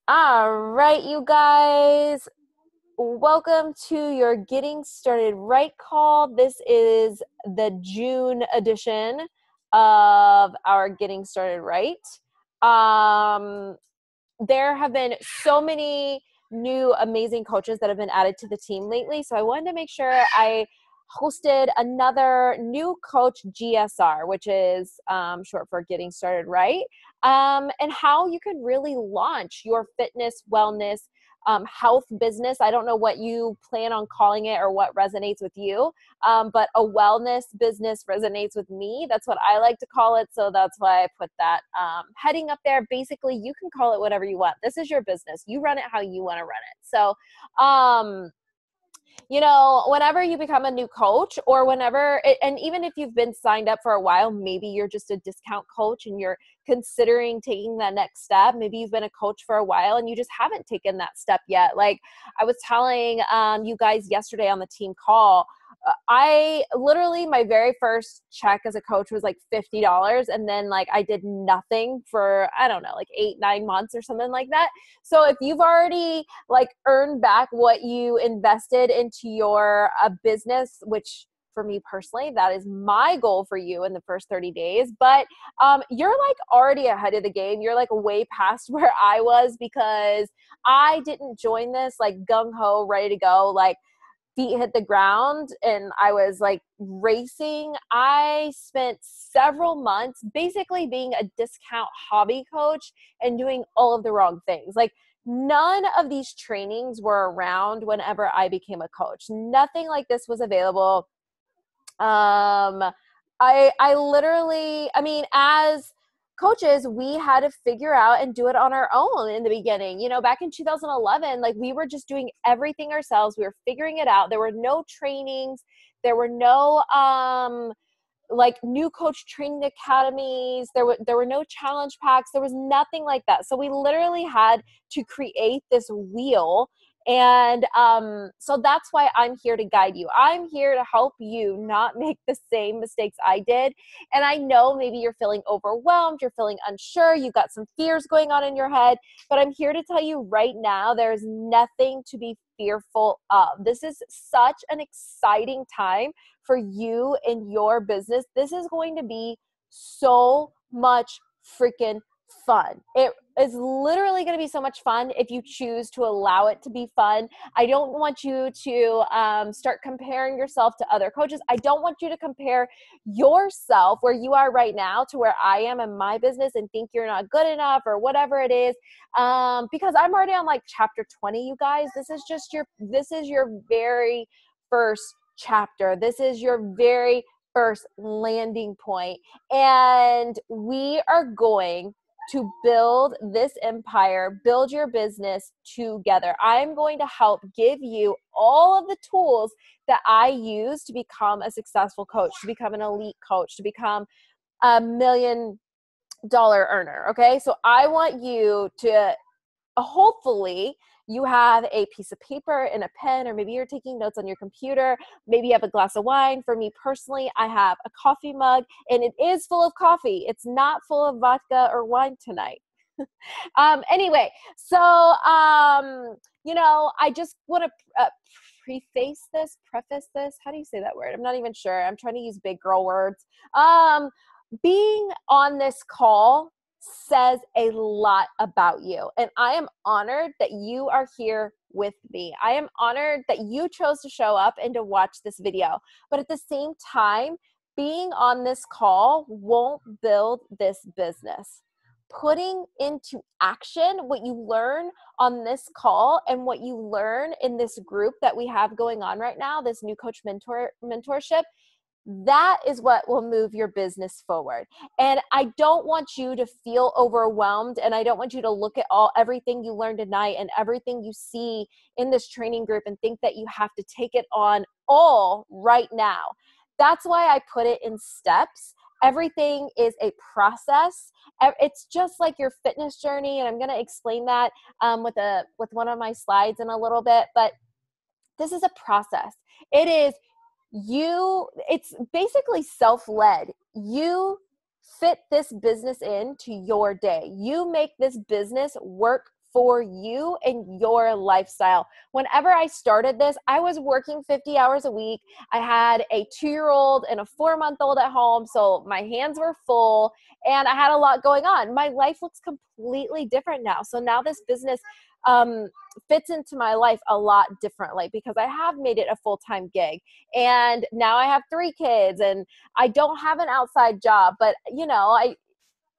All right, you guys, welcome to your Getting Started Right call. This is the June edition of our Getting Started Right. Um, there have been so many new amazing coaches that have been added to the team lately. So I wanted to make sure I hosted another new coach GSR, which is short for Getting Started Right, and how you can really launch your fitness, wellness, health business. I don't know what you plan on calling it or what resonates with you, but a wellness business resonates with me. That's what I like to call it. So that's why I put that heading up there. Basically, you can call it whatever you want. This is your business. You run it how you want to run it. So, whenever you become a new coach or and even if you've been signed up for a while, maybe you're just a discount coach and you're considering taking that next step. Maybe you've been a coach for a while and you just haven't taken that step yet. Like I was telling you guys yesterday on the team call, I literally, my very first check as a coach was like $50. And then like I did nothing for, I don't know, like 8-9 months or something like that. So if you've already like earned back what you invested into your business, which for me personally, that is my goal for you in the first 30 days. But you're like already ahead of the game. You're like way past where I was because I didn't join this like gung ho, ready to go, like feet hit the ground and I was like racing. I spent several months basically being a discount hobby coach and doing all of the wrong things. Like none of these trainings were around whenever I became a coach. Nothing like this was available. Um I literally, I mean, as coaches, we had to figure out and do it on our own in the beginning. Back in 2011, like we were just doing everything ourselves. We were figuring it out. There were no trainings. There were no like new coach training academies. There were no challenge packs. There was nothing like that. So we literally had to create this wheel. And so that's why I'm here to guide you. I'm here to help you not make the same mistakes I did. And I know maybe you're feeling overwhelmed, you're feeling unsure, you've got some fears going on in your head, but I'm here to tell you right now, there's nothing to be fearful of. This is such an exciting time for you and your business. This is going to be so much freaking fun. It is literally going to be so much fun if you choose to allow it to be fun. I don't want you to start comparing yourself to other coaches. I don't want you to compare yourself where you are right now to where I am in my business and think you're not good enough or whatever it is. Because I'm already on like chapter 20, you guys. This is your very first chapter. This is your very first landing point. And we are going to build this empire, build your business together. I'm going to help give you all of the tools that I use to become a successful coach, to become an elite coach, to become $1 million earner. Okay. So I want you to hopefully you have a piece of paper and a pen, or maybe you're taking notes on your computer. Maybe you have a glass of wine. For me personally, I have a coffee mug and it is full of coffee. It's not full of vodka or wine tonight. Anyway, so, I just want to preface this. How do you say that word? I'm not even sure. I'm trying to use big girl words. Being on this call says a lot about you. And I am honored that you are here with me. I am honored that you chose to show up and to watch this video. But at the same time, being on this call won't build this business. Putting into action what you learn on this call and what you learn in this group that we have going on right now, this new coach mentorship, that is what will move your business forward. And I don't want you to feel overwhelmed, and I don't want you to look at everything you learned tonight and everything you see in this training group and think that you have to take it on all right now. That's why I put it in steps. Everything is a process. It's just like your fitness journey, and I'm going to explain that with one of my slides in a little bit, but this is a process. It's basically self-led. You fit this business into your day. You make this business work for you and your lifestyle. Whenever I started this, I was working 50 hours a week. I had a 2-year-old and a 4-month-old at home, so my hands were full and I had a lot going on. My life looks completely different now. So now this business fits into my life a lot differently because I have made it a full-time gig, and now I have 3 kids and I don't have an outside job, but you know,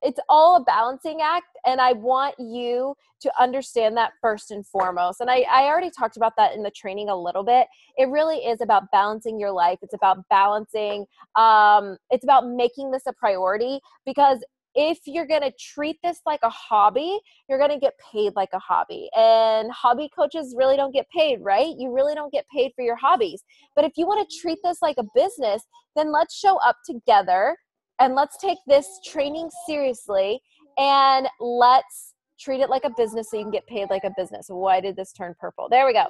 it's all a balancing act, and I want you to understand that first and foremost. And I already talked about that in the training a little bit. It really is about balancing your life. It's about balancing, it's about making this a priority, because if you're going to treat this like a hobby, you're going to get paid like a hobby. And hobby coaches really don't get paid, right? You really don't get paid for your hobbies. But if you want to treat this like a business, then let's show up together and let's take this training seriously, and let's treat it like a business so you can get paid like a business. Why did this turn purple? There we go.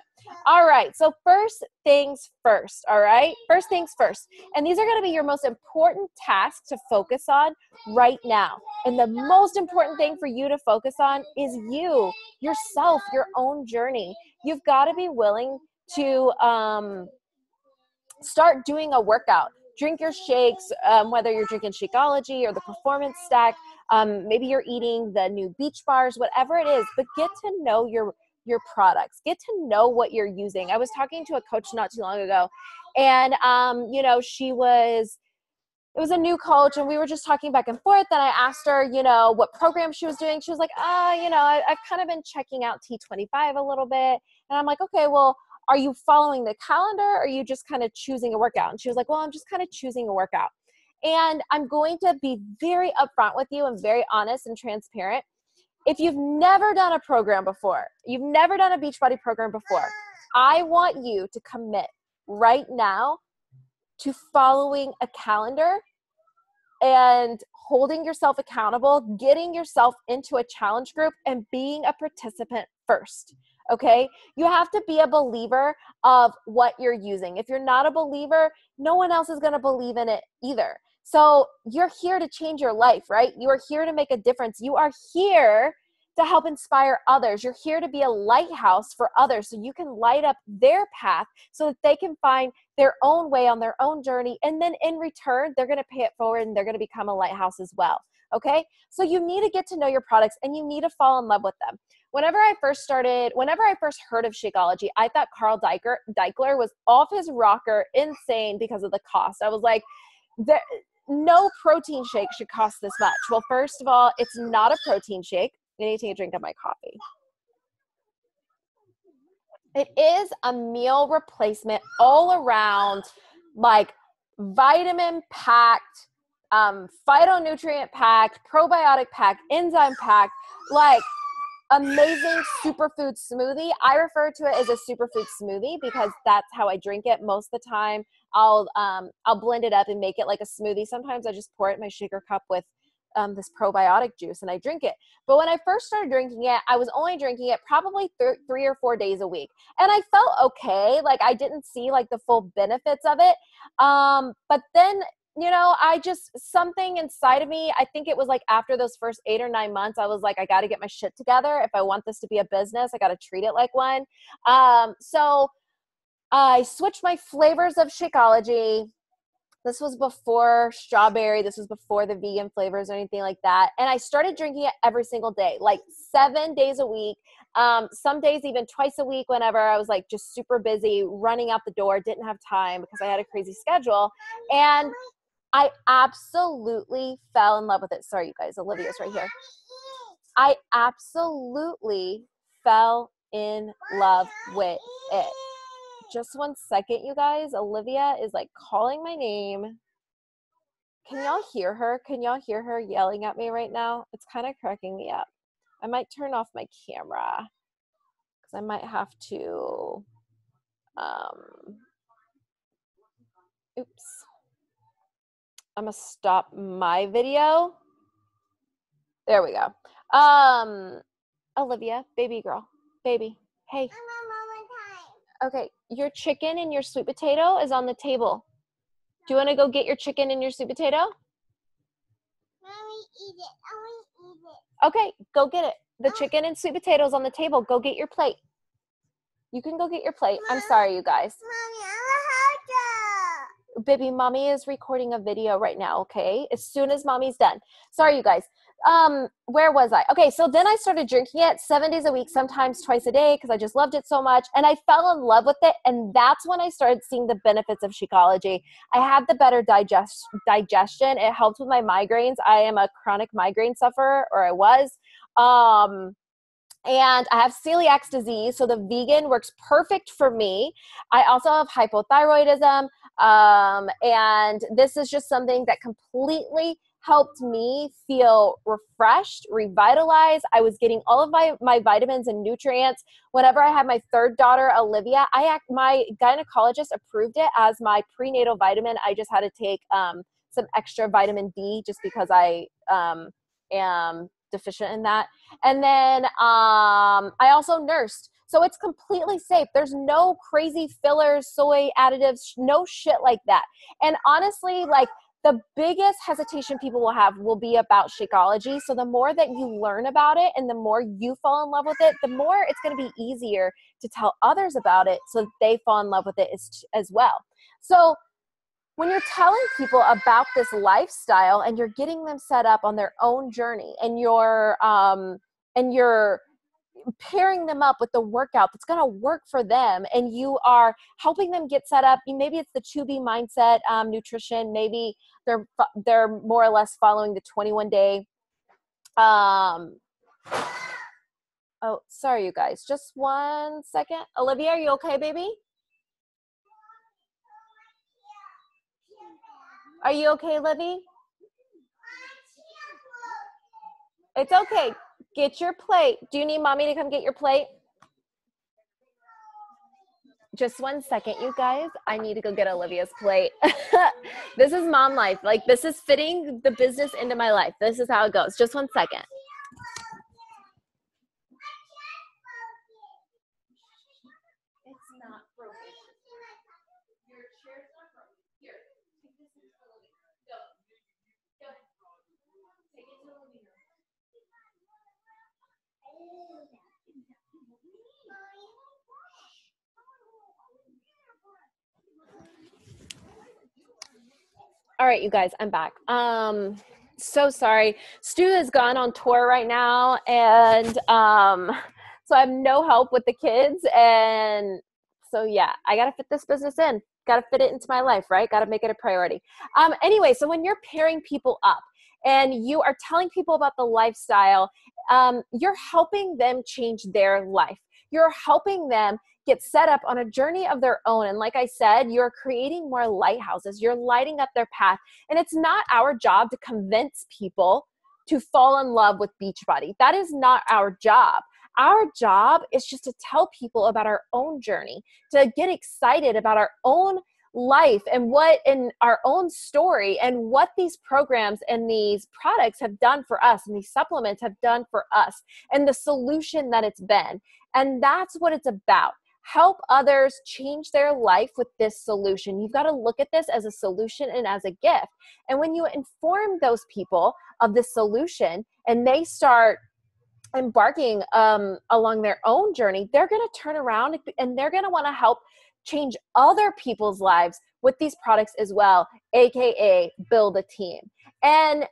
All right. So first things first. All right. First things first. And these are going to be your most important tasks to focus on right now. And the most important thing for you to focus on is you, yourself, your own journey. You've got to be willing to start doing a workout. Drink your shakes, whether you're drinking Shakeology or the Performance Stack. Maybe you're eating the new Beach Bars, whatever it is, but get to know your products. Get to know what you're using. I was talking to a coach not too long ago, and you know, it was a new coach, and we were just talking back and forth, and I asked her, you know, what program she was doing. She was like, you know, I've kind of been checking out T25 a little bit. And I'm like, okay, well, are you following the calendar, or are you just kind of choosing a workout? And she was like, well, I'm just kind of choosing a workout. And I'm going to be very upfront with you and very honest and transparent. If you've never done a program before, you've never done a Beachbody program before, I want you to commit right now to following a calendar and holding yourself accountable, getting yourself into a challenge group, and being a participant first. Okay? You have to be a believer of what you're using. If you're not a believer, no one else is going to believe in it either. So you're here to change your life, right? You are here to make a difference. You are here to help inspire others. You're here to be a lighthouse for others, so you can light up their path so that they can find their own way on their own journey. And then in return, they're going to pay it forward, and they're going to become a lighthouse as well. Okay? So you need to get to know your products, and you need to fall in love with them. Whenever I first heard of Shakeology, I thought Carl Daikeler was off his rocker, insane because of the cost. I was like, no protein shake should cost this much. Well, first of all, it's not a protein shake. I need to take a drink of my coffee. It is a meal replacement all around, like vitamin packed, phytonutrient packed, probiotic packed, enzyme packed, like amazing superfood smoothie. I refer to it as a superfood smoothie because that's how I drink it most of the time. I'll blend it up and make it like a smoothie. Sometimes I just pour it in my shaker cup with this probiotic juice and I drink it. But when I first started drinking it, I was only drinking it probably 3 or 4 days a week. And I felt okay. Like I didn't see like the full benefits of it. But then, you know, something inside of me, I think it was like after those first 8 or 9 months, I was like, I got to get my shit together. If I want this to be a business, I got to treat it like one. So I switched my flavors of Shakeology. This was before strawberry. This was before the vegan flavors or anything like that. And I started drinking it every single day, like 7 days a week. Some days even twice a week whenever I was like just super busy, running out the door, didn't have time because I had a crazy schedule. And I absolutely fell in love with it. Sorry, you guys, Olivia's right here. I absolutely fell in love with it. Just 1 second, you guys. Olivia is like calling my name. Can y'all hear her? Can y'all hear her yelling at me right now? It's kind of cracking me up. I might turn off my camera because I might have to, oops. I'm gonna stop my video. There we go. Olivia, baby girl, baby, hey. Okay, your chicken and your sweet potato is on the table. Do you want to go get your chicken and your sweet potato? Mommy, eat it. I want to eat Okay, go get it. The chicken and sweet potatoes on the table. Go get your plate. You can go get your plate. I'm sorry, you guys. Mommy, I Baby, mommy is recording a video right now, okay? As soon as mommy's done. Sorry, you guys. Where was I? Okay, so then I started drinking it 7 days a week, sometimes twice a day, because I just loved it so much. And I fell in love with it. And that's when I started seeing the benefits of Shakeology. I had the better digestion. It helped with my migraines. I am a chronic migraine sufferer, or I was. And I have celiac disease, so the vegan works perfect for me. I also have hypothyroidism, and this is just something that completely helped me feel refreshed, revitalized. I was getting all of my vitamins and nutrients. Whenever I had my third daughter, Olivia, my gynecologist approved it as my prenatal vitamin. I just had to take some extra vitamin D just because I am deficient in that. And then I also nursed. So it's completely safe. There's no crazy fillers, soy additives, no shit like that. And honestly, like the biggest hesitation people will have will be about Shakeology. So the more that you learn about it and the more you fall in love with it, the more it's going to be easier to tell others about it so that they fall in love with it as well. So when you're telling people about this lifestyle and you're getting them set up on their own journey and you're pairing them up with the workout that's going to work for them, and you are helping them get set up, maybe it's the 2B mindset nutrition, maybe they're more or less following the 21-day oh, sorry you guys, just 1 second. Olivia, are you okay, baby? Are you okay, Livy? It's okay. Get your plate. Do you need mommy to come get your plate? Just 1 second, you guys. I need to go get Olivia's plate. This is mom life. Like, this is fitting the business into my life. This is how it goes. Just 1 second. It's not broken. Your chair's not broken. Here, take this into the living room. Go. Go. Take it to the living room. All right, you guys, I'm back. So sorry. Stu is gone on tour right now, and so I have no help with the kids, and so yeah, I gotta fit this business in. Gotta fit it into my life, right? Gotta make it a priority. Anyway, so when you're pairing people up and you are telling people about the lifestyle, you're helping them change their life. You're helping them get set up on a journey of their own. And like I said, you're creating more lighthouses. You're lighting up their path. And it's not our job to convince people to fall in love with Beachbody. That is not our job. Our job is just to tell people about our own journey, to get excited about our own life and what in our own story and what these programs and these products have done for us and these supplements have done for us and the solution that it's been. And that's what it's about. Help others change their life with this solution. You've got to look at this as a solution and as a gift. And when you inform those people of this solution and they start embarking along their own journey, they're going to turn around and they're going to want to help change other people's lives with these products as well, aka build a team. And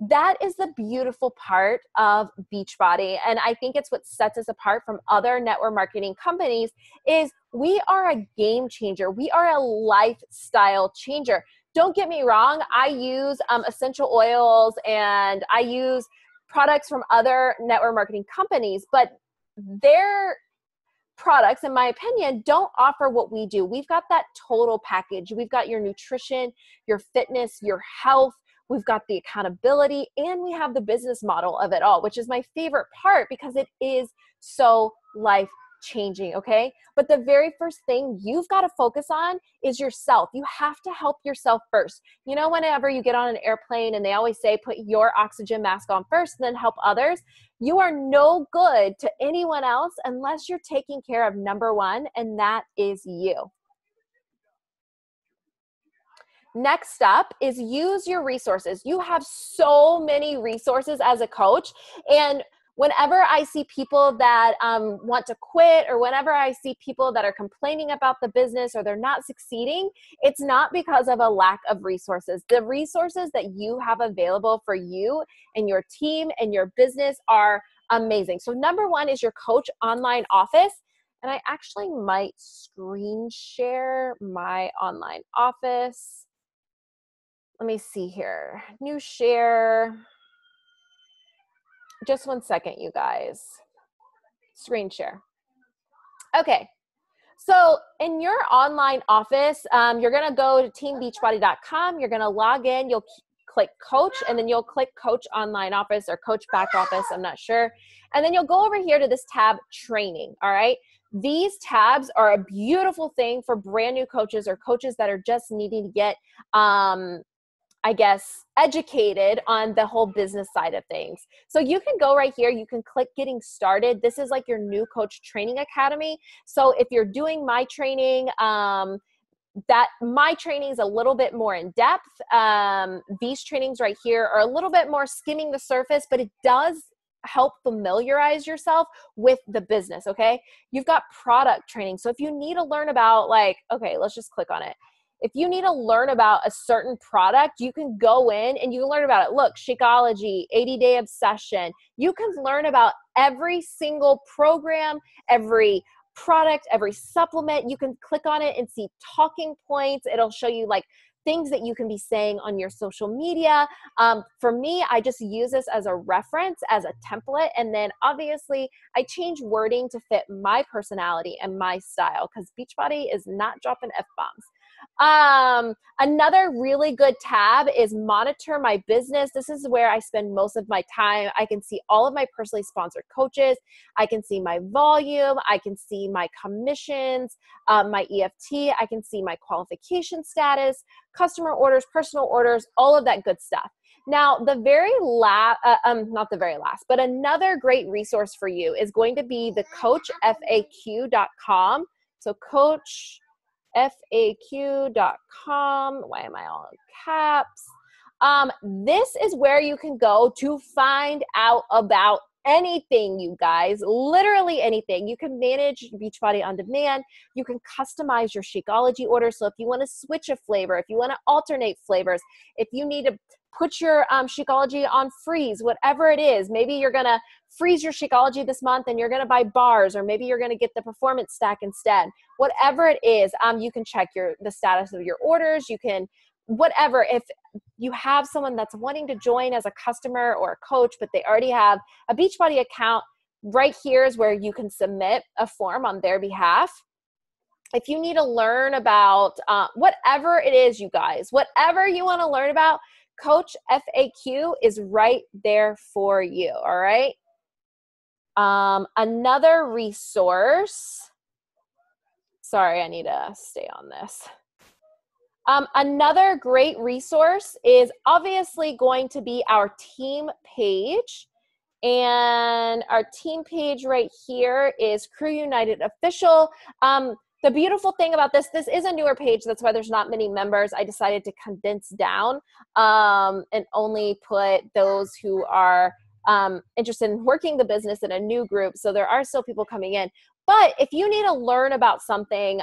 that is the beautiful part of Beachbody. And I think it's what sets us apart from other network marketing companies is we are a game changer. We are a lifestyle changer. Don't get me wrong. I use essential oils and I use products from other network marketing companies, but their products, in my opinion, don't offer what we do. We've got that total package. We've got your nutrition, your fitness, your health. We've got the accountability, and we have the business model of it all, which is my favorite part because it is so life-changing, okay? But the very first thing you've got to focus on is yourself. You have to help yourself first. You know, whenever you get on an airplane and they always say, put your oxygen mask on first, then help others. You are no good to anyone else unless you're taking care of number one, and that is you. next up is use your resources. You have so many resources as a coach. And whenever I see people that want to quit, or whenever I see people that are complaining about the business or they're not succeeding, it's not because of a lack of resources. The resources that you have available for you and your team and your business are amazing. So number one is your Coach Online Office. And I actually might screen share my online office. Let me see here. New share. Just one second, you guys. Screen share. Okay. So in your online office, you're going to go to teambeachbody.com. You're going to log in. You'll click coach, and then you'll click coach online office or coach back office. I'm not sure. And then you'll go over here to this tab, training. All right. These tabs are a beautiful thing for brand new coaches or coaches that are just needing to get, I guess, educated on the whole business side of things. So you can go right here. You can click getting started. This is like your new coach training academy. So if you're doing my training, that my training is a little bit more in depth. These trainings right here are a little bit more skimming the surface, but it does help familiarize yourself with the business. Okay. You've got product training. So if you need to learn about okay, let's just click on it. If you need to learn about a certain product, you can go in and you can learn about it. Look, Shakeology, 80-Day Obsession. You can learn about every single program, every product, every supplement. You can click on it and see talking points. It'll show you things that you can be saying on your social media. For me, I just use this as a reference, as a template. And then obviously I change wording to fit my personality and my style, because Beachbody is not dropping F-bombs. Another really good tab is monitor my business. This is where I spend most of my time. I can see all of my personally sponsored coaches. I can see my volume. I can see my commissions, my EFT. I can see my qualification status, customer orders, personal orders, all of that good stuff. Now, the very last, not the very last, but another great resource for you is going to be the coachfaq.com. So coachfaq.com. Why am I all in caps? This is where you can go to find out about anything, you guys, literally anything. You can manage Beachbody on demand. You can customize your Shakeology order. So if you want to switch a flavor, if you want to alternate flavors, if you need to put your Shakeology on freeze, whatever it is, maybe you're going to freeze your Shakeology this month and you're going to buy bars, or maybe you're going to get the performance stack instead. Whatever it is, you can check the status of your orders. You can, whatever, if you have someone that's wanting to join as a customer or a coach, but they already have a Beachbody account, right here is where you can submit a form on their behalf. If you need to learn about whatever it is, you guys, whatever you want to learn about, Coach FAQ is right there for you. All right. Another resource. Sorry, I need to stay on this. Another great resource is obviously going to be our team page. And our team page right here is Crew United Official. The beautiful thing about this is a newer page. That's why there's not many members. I decided to condense down and only put those who are interested in working the business in a new group. So there are still people coming in. But if you need to learn about something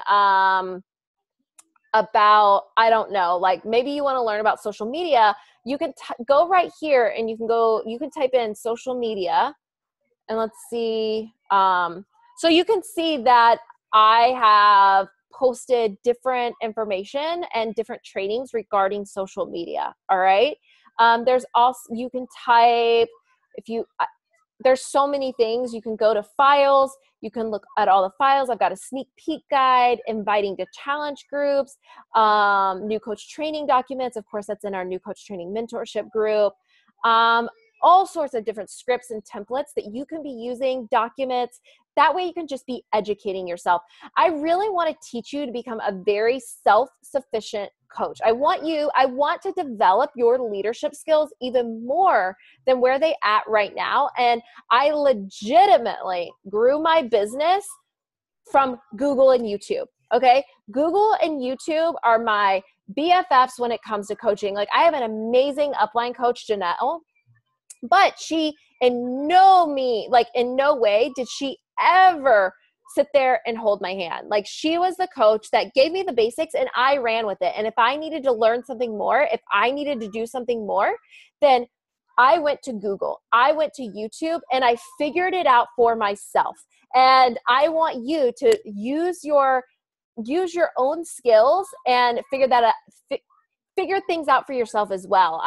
about, I don't know, maybe you want to learn about social media, you can go right here and you can type in social media, and let's see. So you can see that I have posted different information and different trainings regarding social media. All right. There's also, you can type, there's so many things. You can go to files. You can look at all the files. I've got a sneak peek guide, inviting to challenge groups, new coach training documents. Of course, that's in our new coach training mentorship group. All sorts of different scripts and templates that you can be using, documents. That way you can just be educating yourself. I really want to teach you to become a very self-sufficient coach. I want to develop your leadership skills even more than where they at right now. And I legitimately grew my business from Google and YouTube. Okay. Google and YouTube are my BFFs when it comes to coaching. Like I have an amazing upline coach, Janelle, but she in no way did she ever sit there and hold my hand. Like she was the coach that gave me the basics and I ran with it. And if I needed to learn something more, if I needed to do something more, then I went to Google, I went to YouTube, and I figured it out for myself. And I want you to use your own skills and figure things out for yourself as well.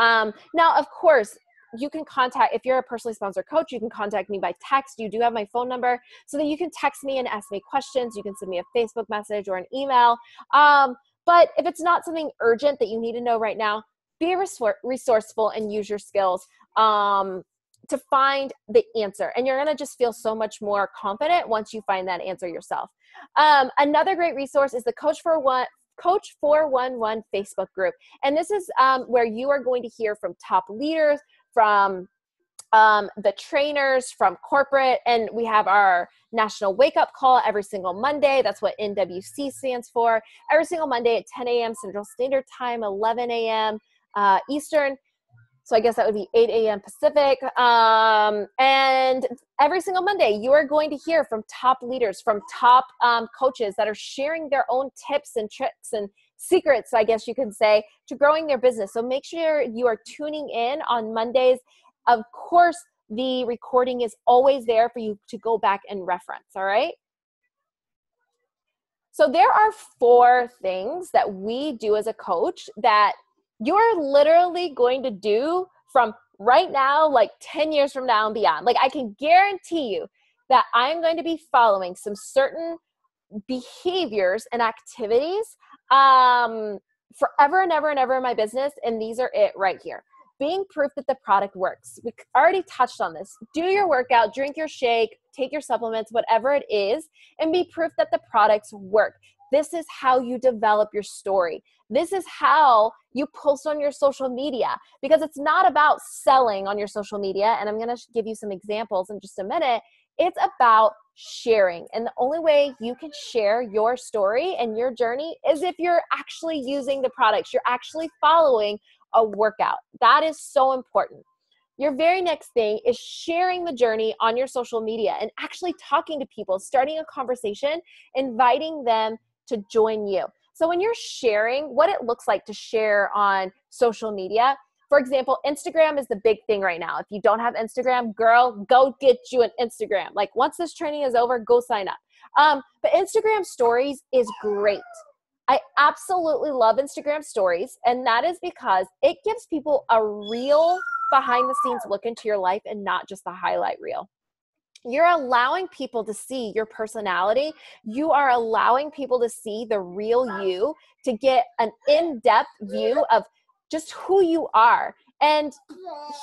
Now, of course, you can contact, if you're a personally sponsored coach, you can contact me by text. You do have my phone number so that you can text me and ask me questions. You can send me a Facebook message or an email. But if it's not something urgent that you need to know right now, be resourceful and use your skills to find the answer. And you're going to just feel so much more confident once you find that answer yourself. Another great resource is the Coach 411 Facebook group. And this is where you are going to hear from top leaders, from the trainers, from corporate, and we have our national wake-up call every single Monday. That's what NWC stands for. Every single Monday at 10 a.m. Central Standard Time, 11 a.m. Eastern. So I guess that would be 8 a.m. Pacific. And every single Monday, you are going to hear from top leaders, from top coaches that are sharing their own tips and tricks and secrets, I guess you could say, to growing their business. So make sure you are tuning in on Mondays. Of course, the recording is always there for you to go back and reference, all right? So there are 4 things that we do as a coach that you're literally going to do from right now, like 10 years from now and beyond. Like I can guarantee you that I'm going to be following some certain behaviors and activities forever and ever and ever in my business. And these are it right here. Being proof that the product works. We already touched on this. Do your workout, drink your shake, take your supplements, whatever it is, and be proof that the products work. This is how you develop your story. This is how you post on your social media, because it's not about selling on your social media. And I'm going to give you some examples in just a minute. It's about sharing. And the only way you can share your story and your journey is if you're actually using the products, you're actually following a workout. That is so important. Your very next thing is sharing the journey on your social media and actually talking to people, starting a conversation, inviting them to join you. So when you're sharing, what it looks like to share on social media, for example, Instagram is the big thing right now. If you don't have Instagram, girl, go get you an Instagram. Like once this training is over, go sign up. But Instagram stories is great. I absolutely love Instagram stories. And that is because it gives people a real behind the scenes look into your life and not just the highlight reel. You're allowing people to see your personality. You are allowing people to see the real you, to get an in-depth view of just who you are. And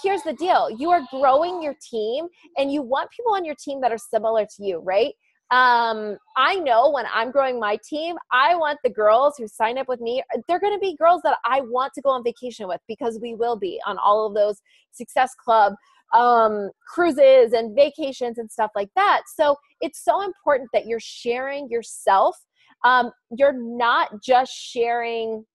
here's the deal. You are growing your team and you want people on your team that are similar to you, right? I know when I'm growing my team, I want the girls who sign up with me, they're going to be girls that I want to go on vacation with, because we will be on all of those Success Club cruises and vacations and stuff like that. So it's so important that you're sharing yourself. You're not just sharing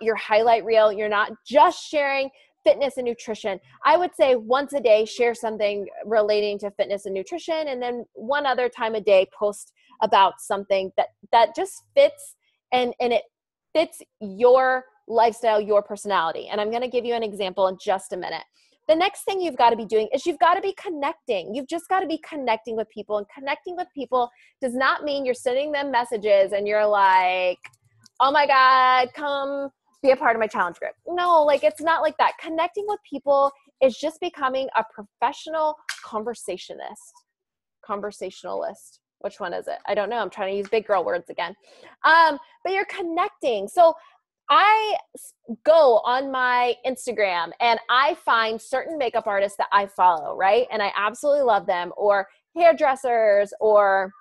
your highlight reel. You're not just sharing fitness and nutrition. I would say once a day, share something relating to fitness and nutrition. And then one other time a day, post about something that just fits and it fits your lifestyle, your personality. And I'm going to give you an example in just a minute. The next thing you've got to be doing is you've got to be connecting. You've just got to be connecting with people. And connecting with people does not mean you're sending them messages and you're like, oh my God, come be a part of my challenge group. No, like it's not like that. Connecting with people is just becoming a professional conversationalist. Which one is it? I don't know. I'm trying to use big girl words again. But you're connecting. So I go on my Instagram and I find certain makeup artists that I follow, right? And I absolutely love them, or hairdressers, or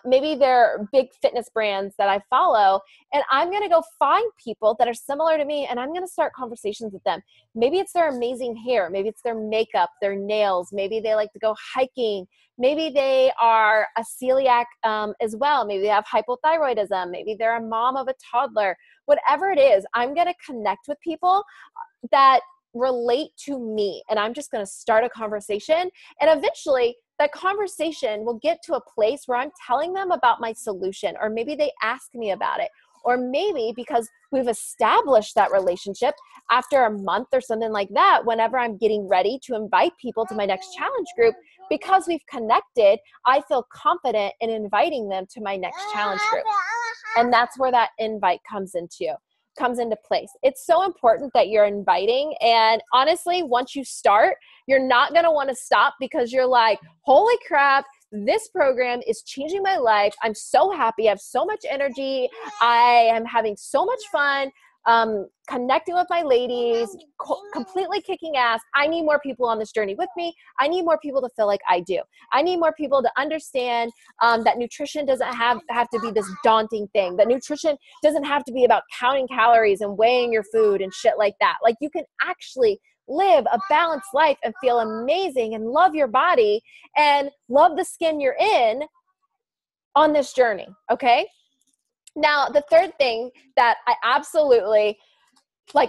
maybe they're big fitness brands that I follow, and I'm going to go find people that are similar to me, and I'm going to start conversations with them. Maybe it's their amazing hair. Maybe it's their makeup, their nails. Maybe they like to go hiking. Maybe they are a celiac as well. Maybe they have hypothyroidism. Maybe they're a mom of a toddler. Whatever it is, I'm going to connect with people that relate to me, and I'm just going to start a conversation, and eventually that conversation will get to a place where I'm telling them about my solution, or maybe they ask me about it, or maybe because we've established that relationship after a month or something like that, whenever I'm getting ready to invite people to my next challenge group, because we've connected, I feel confident in inviting them to my next challenge group. And that's where that invite comes into place. It's so important that you're inviting. And honestly, once you start, you're not going to want to stop, because you're like, holy crap, this program is changing my life. I'm so happy. I have so much energy. I am having so much fun. Connecting with my ladies, completely kicking ass. I need more people on this journey with me. I need more people to feel like I do. I need more people to understand that nutrition doesn't have to be this daunting thing. That nutrition doesn't have to be about counting calories and weighing your food and shit like that. Like, you can actually live a balanced life and feel amazing and love your body and love the skin you're in on this journey, okay? Now, the third thing that I absolutely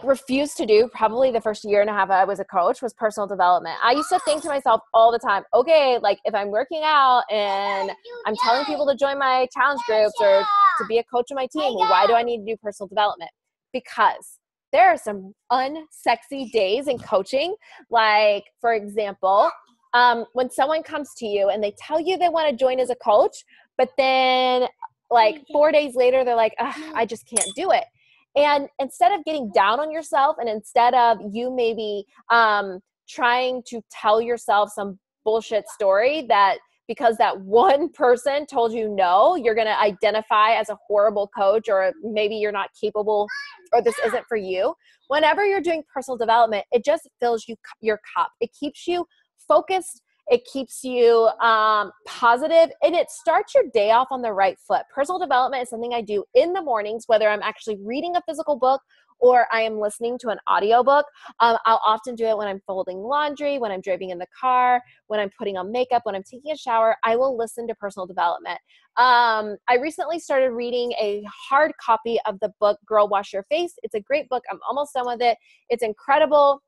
refused to do probably the first year and a half I was a coach was personal development. I used to think to myself all the time, okay, like if I'm working out and I'm telling people to join my challenge groups or to be a coach on my team, why do I need to do personal development? Because there are some unsexy days in coaching. Like, for example, when someone comes to you and they tell you they want to join as a coach, but then 4 days later, they're like, I just can't do it. And instead of getting down on yourself, and instead of you maybe trying to tell yourself some bullshit story that because that one person told you no, you're going to identify as a horrible coach, or maybe you're not capable, or this isn't for you. Whenever you're doing personal development, it just fills your cup. It keeps you focused. It keeps you positive, and it starts your day off on the right foot. Personal development is something I do in the mornings, whether I'm actually reading a physical book or I am listening to an audiobook. I'll often do it when I'm folding laundry, when I'm driving in the car, when I'm putting on makeup, when I'm taking a shower. I will listen to personal development. I recently started reading a hard copy of the book, Girl Wash Your Face. It's a great book. I'm almost done with it. It's incredible.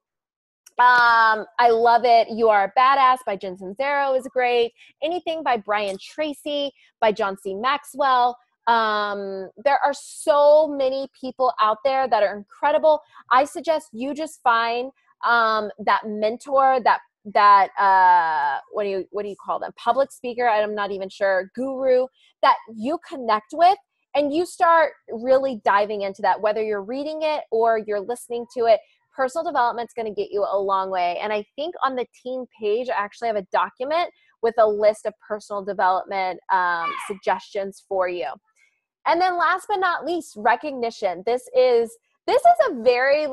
I love it. You Are a Badass by Jen Sincero is great. Anything by Brian Tracy, by John C. Maxwell. There are so many people out there that are incredible. I suggest you just find that mentor, that what do you call them? Public speaker, I'm not even sure, guru that you connect with, and you start really diving into that, whether you're reading it or you're listening to it. Personal development is going to get you a long way. And I think on the team page, I actually have a document with a list of personal development suggestions for you. And then last but not least, recognition. This is a very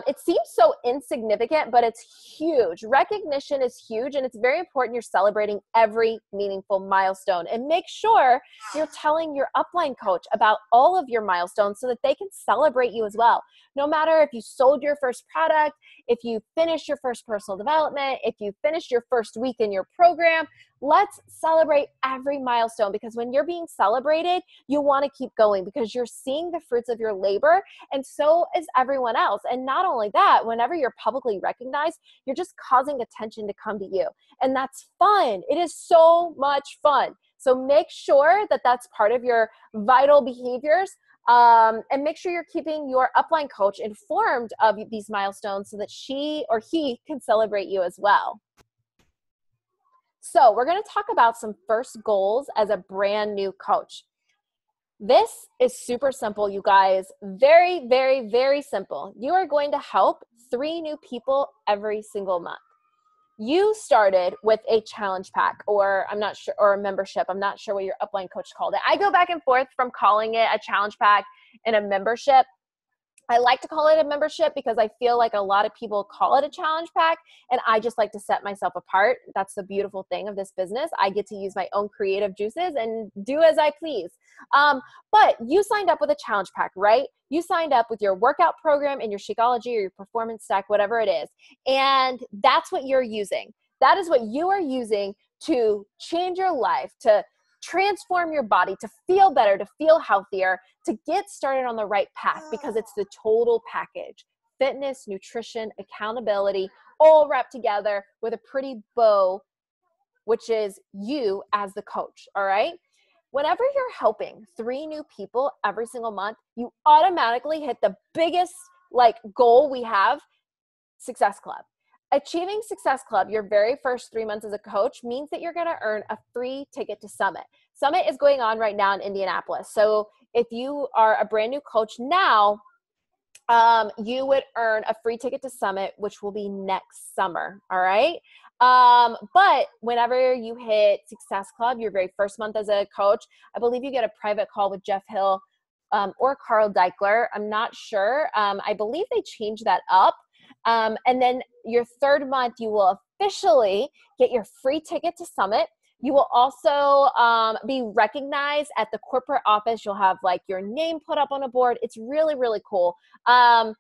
it seems so insignificant, but it's huge. Recognition is huge, and it's very important you're celebrating every meaningful milestone. And make sure you're telling your upline coach about all of your milestones so that they can celebrate you as well. No matter if you sold your first product, if you finished your first personal development, if you finished your first week in your program, let's celebrate every milestone, because when you're being celebrated, you want to keep going because you're seeing the fruits of your labor, and so is everyone else. And not only that, whenever you're publicly recognized, you're just causing attention to come to you. And that's fun. It is so much fun. So make sure that that's part of your vital behaviors. And make sure you're keeping your upline coach informed of these milestones so that she or he can celebrate you as well. So we're going to talk about some first goals as a brand new coach. This is super simple, you guys. Very, very, very simple. You are going to help 3 new people every single month. You started with a challenge pack, or I'm not sure, or a membership. I'm not sure what your upline coach called it. I go back and forth from calling it a challenge pack and a membership. I like to call it a membership because I feel like a lot of people call it a challenge pack, and I just like to set myself apart. That's the beautiful thing of this business. I get to use my own creative juices and do as I please. But you signed up with a challenge pack, right? You signed up with your workout program and your Shakeology or your performance stack, whatever it is. And that's what you're using. That is what you are using to change your life, to transform your body, to feel better, to feel healthier, to get started on the right path, because it's the total package. Fitness, nutrition, accountability, all wrapped together with a pretty bow, which is you as the coach, all right? Whenever you're helping 3 new people every single month, you automatically hit the biggest goal we have, Success Club. Achieving Success Club your very first 3 months as a coach means that you're going to earn a free ticket to Summit. Summit is going on right now in Indianapolis. So if you are a brand new coach now, you would earn a free ticket to Summit, which will be next summer. All right. But whenever you hit Success Club, your very first month as a coach, I believe you get a private call with Jeff Hill or Carl Deichler. I'm not sure. I believe they changed that up. And then your 3rd month, you will officially get your free ticket to Summit. You will also be recognized at the corporate office. You'll have your name put up on a board. It's really, really cool. And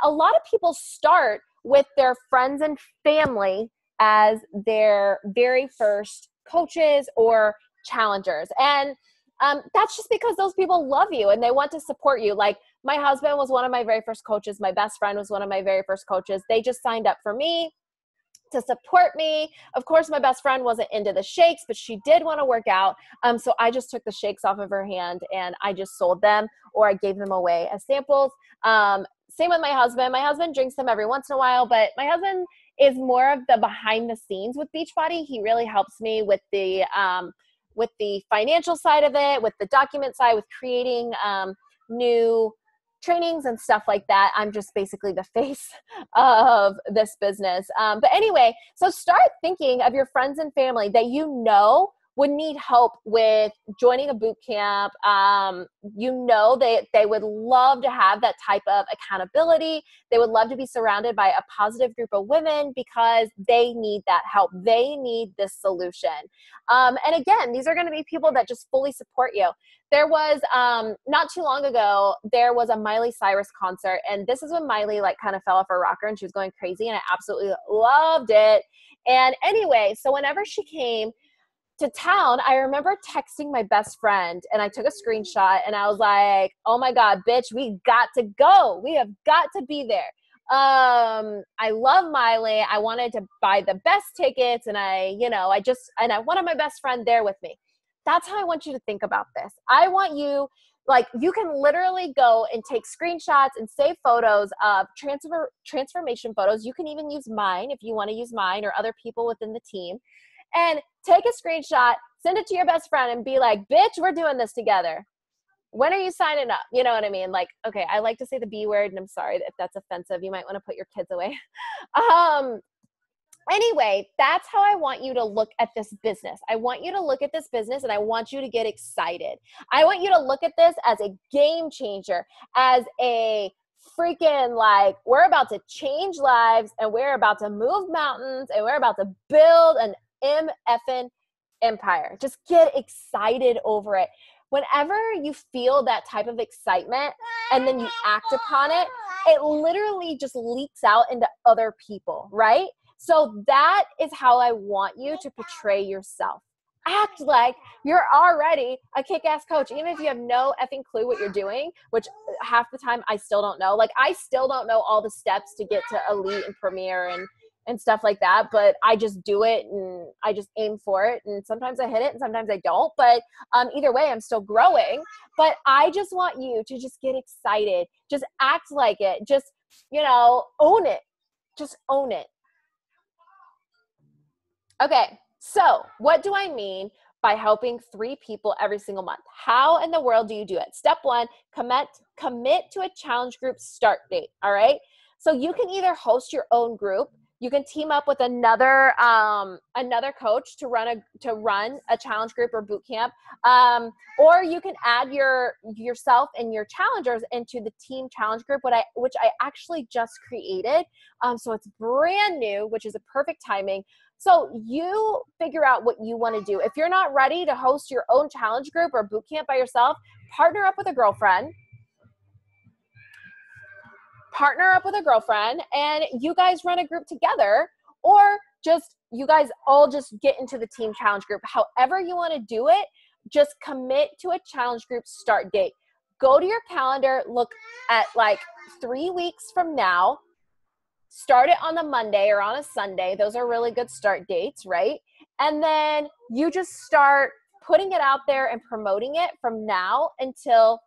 a lot of people start with their friends and family as their very first coaches or challengers. And that's just because those people love you and they want to support you. Like my husband was one of my very first coaches. My best friend was one of my very first coaches. They just signed up for me to support me. Of course, my best friend wasn't into the shakes, but she did want to work out. So I just took the shakes off of her hand and I just sold them, or I gave them away as samples. Same with my husband. My husband drinks them every once in a while, but my husband is more of the behind the scenes with Beachbody. He really helps me with the financial side of it, with the document side, with creating new trainings and stuff like that. I'm just basically the face of this business. But anyway, so start thinking of your friends and family that you know would need help with joining a boot camp. They would love to have that type of accountability. They would love to be surrounded by a positive group of women because they need that help. They need this solution. And again, these are going to be people that just fully support you. There was, not too long ago, there was a Miley Cyrus concert. And this is when Miley kind of fell off her rocker and she was going crazy. And I absolutely loved it. And anyway, so whenever she came to town, I remember texting my best friend and I took a screenshot and I was like, oh my God, bitch, we got to go. We have got to be there. I love Miley. I wanted to buy the best tickets and I wanted my best friend there with me. That's how I want you to think about this. I want you, you can literally go and take screenshots and save photos of transformation photos. You can even use mine if you want to use mine or other people within the team. And take a screenshot, send it to your best friend and be like, bitch, we're doing this together. When are you signing up? You know what I mean? Okay, I like to say the B word and I'm sorry if that's offensive. You might want to put your kids away. Anyway, that's how I want you to look at this business. I want you to look at this business and I want you to get excited. I want you to look at this as a game changer, as a freaking we're about to change lives and we're about to move mountains and we're about to build an MFN empire. Just get excited over it. Whenever you feel that type of excitement and then you act upon it, it literally just leaks out into other people, right? So that is how I want you to portray yourself. Act like you're already a kick-ass coach, even if you have no effing clue what you're doing, which half the time I still don't know. I still don't know all the steps to get to elite and premier and stuff like that, but I just do it and I just aim for it. And sometimes I hit it and sometimes I don't, but either way, I'm still growing. But I just want you to just get excited. Just act like it. Just, own it. Just own it. Okay, so what do I mean by helping 3 people every single month? How in the world do you do it? Step 1, commit to a challenge group start date, all right? So you can either host your own group. You can team up with another coach to run a challenge group or boot camp, or you can add yourself and your challengers into the team challenge group, which I actually just created. So it's brand new, which is a perfect timing. So you figure out what you want to do. If you're not ready to host your own challenge group or boot camp by yourself, partner up with a girlfriend and you guys run a group together, or you guys all just get into the team challenge group. However you want to do it, just commit to a challenge group start date. Go to your calendar, look at like 3 weeks from now, start it on the Monday or on a Sunday. Those are really good start dates, right? And then you just start putting it out there and promoting it from now until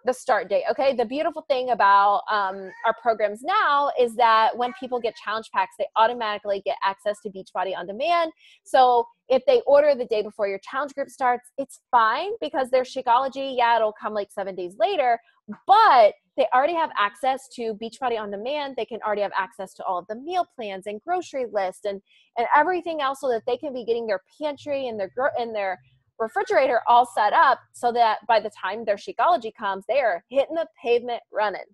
the start date. Okay. The beautiful thing about our programs now is that when people get challenge packs, they automatically get access to Beachbody On Demand. So if they order the day before your challenge group starts, it's fine because their Shakeology, it'll come like 7 days later, but they already have access to Beachbody On Demand. They can already have access to all of the meal plans and grocery lists and everything else, so that they can be getting their pantry and their refrigerator all set up, so that by the time their Shakeology comes, they are hitting the pavement running.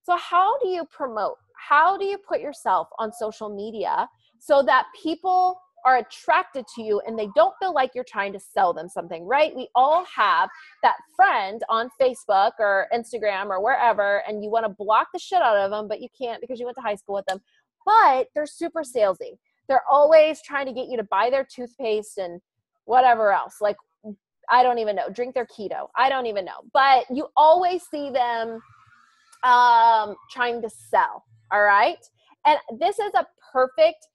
So how do you promote? How do you put yourself on social media so that people are attracted to you and they don't feel like you're trying to sell them something, right? We all have that friend on Facebook or Instagram or wherever, and you want to block the shit out of them, but you can't because you went to high school with them. But they're super salesy. They're always trying to get you to buy their toothpaste and whatever else. Like, I don't even know, drink their keto. I don't even know. But you always see them trying to sell, all right? And this is a perfect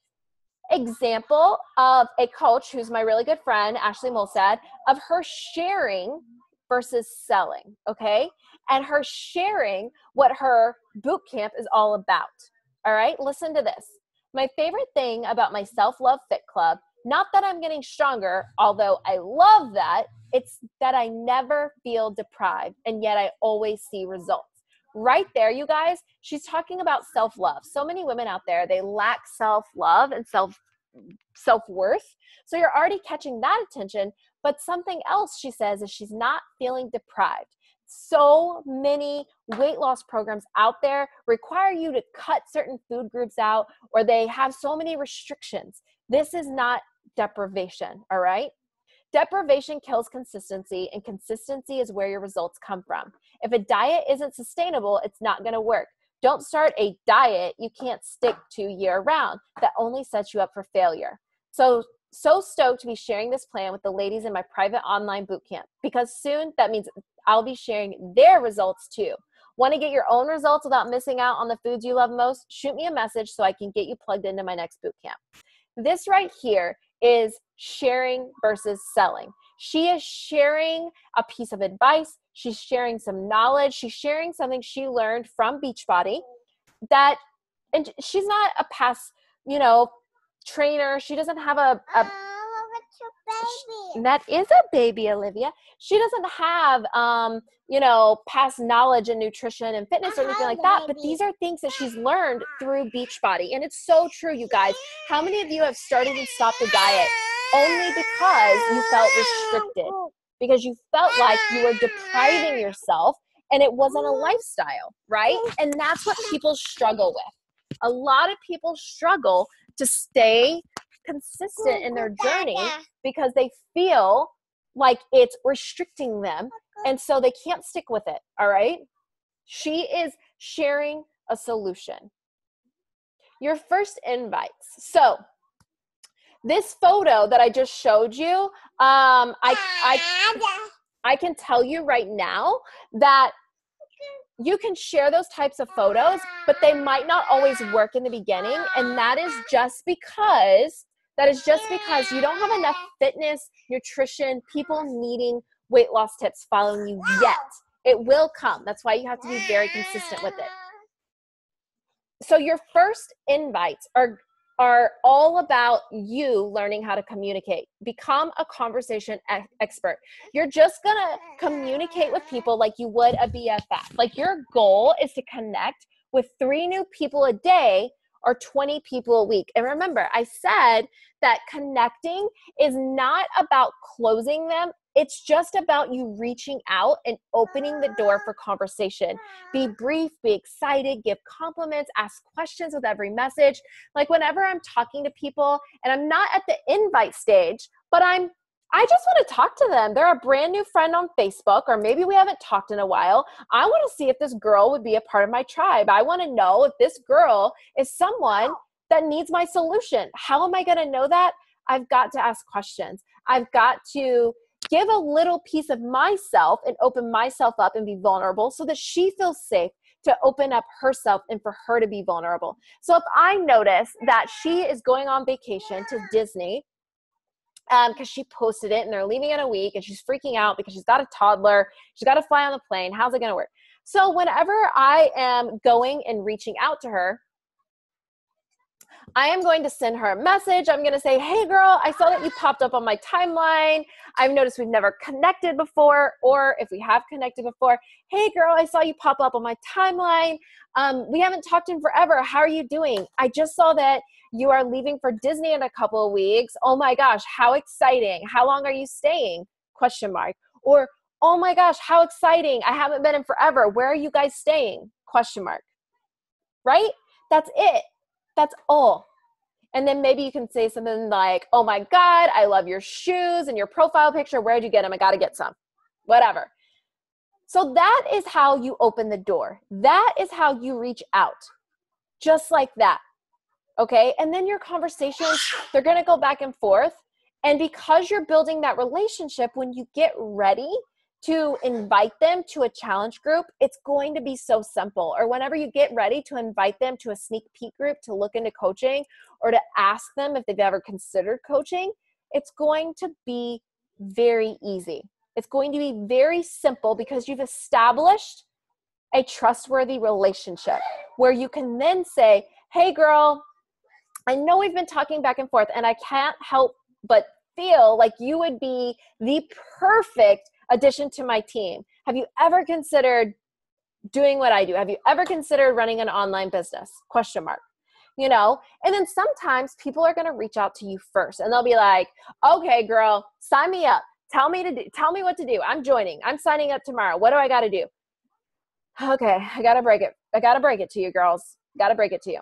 example of a coach who's my really good friend, Ashley Molstad, of her sharing versus selling, okay? And her sharing what her boot camp is all about, all right? Listen to this. My favorite thing about my Self-Love Fit Club, not that I'm getting stronger, although I love that, it's that I never feel deprived, and yet I always see results. Right there, you guys, she's talking about self-love. So many women out there, they lack self-love and self-worth. So you're already catching that attention. But something else she says is she's not feeling deprived. So many weight loss programs out there require you to cut certain food groups out, or they have so many restrictions. This is not deprivation, all right? Deprivation kills consistency, and consistency is where your results come from. If a diet isn't sustainable, it's not going to work. Don't start a diet you can't stick to year round. That only sets you up for failure. So stoked to be sharing this plan with the ladies in my private online boot camp, because soon that means I'll be sharing their results too. Want to get your own results without missing out on the foods you love most? Shoot me a message so I can get you plugged into my next boot camp. This right here is sharing versus selling. She is sharing a piece of advice. She's sharing some knowledge. She's sharing something she learned from Beachbody and she's not a past, trainer. She doesn't have What's your baby? that is a baby, Olivia. She doesn't have, past knowledge in nutrition and fitness or anything like that. But these are things that she's learned through Beachbody. And it's so true, you guys. How many of you have started and stopped a diet only because you felt restricted? Because you felt like you were depriving yourself and it wasn't a lifestyle, right? And that's what people struggle with. A lot of people struggle to stay consistent in their journey because they feel like it's restricting them, and so they can't stick with it, all right? She is sharing a solution. Your first invites. So this photo that I just showed you, I can tell you right now that you can share those types of photos, but they might not always work in the beginning. And that is just because you don't have enough fitness, nutrition, people needing weight loss tips following you yet. It will come. That's why you have to be very consistent with it. So your first invites are all about you learning how to communicate. Become a conversation expert. You're just going to communicate with people like you would a BFF. Like, your goal is to connect with 3 new people a day, or 20 people a week. And remember, I said that connecting is not about closing them. It's just about you reaching out and opening the door for conversation. Be brief, be excited, give compliments, ask questions with every message. Like whenever I'm talking to people and I'm not at the invite stage, but I just want to talk to them. They're a brand new friend on Facebook, or maybe we haven't talked in a while. I want to see if this girl would be a part of my tribe. I want to know if this girl is someone that needs my solution. How am I going to know that? I've got to ask questions. I've got to give a little piece of myself and open myself up and be vulnerable so that she feels safe to open up herself and for her to be vulnerable. So if I notice that she is going on vacation to Disney, because she posted it and they're leaving in a week and she's freaking out because she's got a toddler, she's got to fly on the plane, how's it going to work? So whenever I am going and reaching out to her, I am going to send her a message. I'm going to say, hey girl, I saw that you popped up on my timeline. I've noticed we've never connected before, or if we have connected before, hey girl, I saw you pop up on my timeline. We haven't talked in forever. How are you doing? I just saw that you are leaving for Disney in a couple of weeks. Oh my gosh, how exciting. How long are you staying? Question mark. Or, oh my gosh, how exciting. I haven't been in forever. Where are you guys staying? Question mark. Right? That's it. That's all. And then maybe you can say something like, oh my God, I love your shoes and your profile picture. Where'd you get them? I got to get some. Whatever. So that is how you open the door. That is how you reach out. Just like that. Okay? And then your conversations, they're going to go back and forth. And because you're building that relationship, when you get ready to invite them to a challenge group, it's going to be so simple. Or whenever you get ready to invite them to a sneak peek group to look into coaching, or to ask them if they've ever considered coaching, it's going to be very easy. It's going to be very simple because you've established a trustworthy relationship where you can then say, hey girl, I know we've been talking back and forth and I can't help but feel like you would be the perfect addition to my team. Have you ever considered doing what I do? Have you ever considered running an online business? Question mark. You know, and then sometimes people are going to reach out to you first and they'll be like, okay, girl, sign me up. Tell me what to do. I'm joining. I'm signing up tomorrow. What do I got to do? Okay. I got to break it. I got to break it to you girls. Got to break it to you.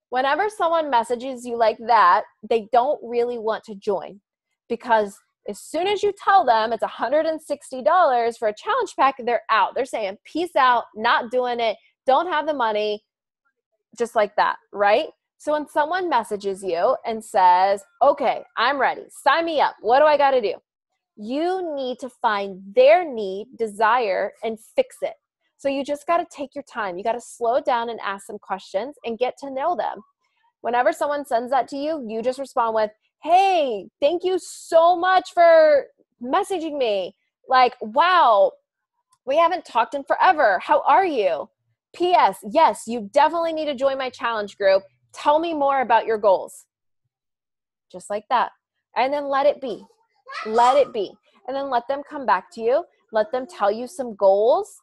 Whenever someone messages you like that, they don't really want to join, because as soon as you tell them it's $160 for a challenge pack, they're out. They're saying, peace out, not doing it, don't have the money, just like that, right? So when someone messages you and says, okay, I'm ready, sign me up, what do I got to do? You need to find their need, desire, and fix it. So you just got to take your time. You got to slow down and ask some questions and get to know them. Whenever someone sends that to you, you just respond with, hey, thank you so much for messaging me. Like, wow, we haven't talked in forever. How are you? P.S. Yes, you definitely need to join my challenge group. Tell me more about your goals. Just like that. And then let it be. Let it be. And then let them come back to you. Let them tell you some goals.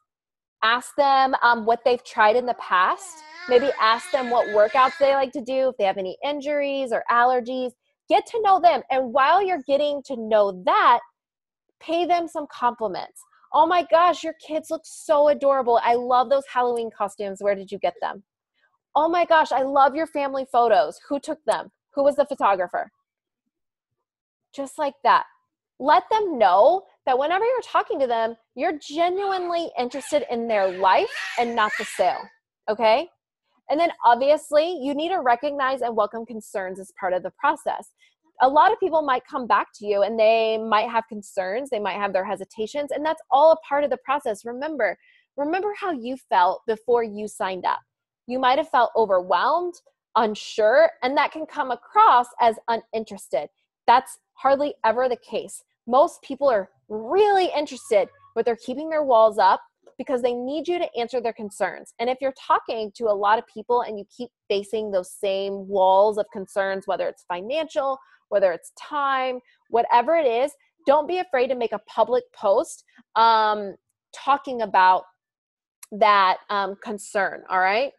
Ask them what they've tried in the past. Maybe ask them what workouts they like to do, if they have any injuries or allergies. Get to know them. And while you're getting to know that, pay them some compliments. Oh my gosh, your kids look so adorable. I love those Halloween costumes. Where did you get them? Oh my gosh, I love your family photos. Who took them? Who was the photographer? Just like that. Let them know that whenever you're talking to them, you're genuinely interested in their life and not the sale, okay? And then obviously, you need to recognize and welcome concerns as part of the process. A lot of people might come back to you and they might have concerns, they might have their hesitations, and that's all a part of the process. Remember how you felt before you signed up. You might have felt overwhelmed, unsure, and that can come across as uninterested. That's hardly ever the case. Most people are really interested, but they're keeping their walls up because they need you to answer their concerns. And if you're talking to a lot of people and you keep facing those same walls of concerns, whether it's financial, whether it's time, whatever it is, don't be afraid to make a public post talking about that concern, all right?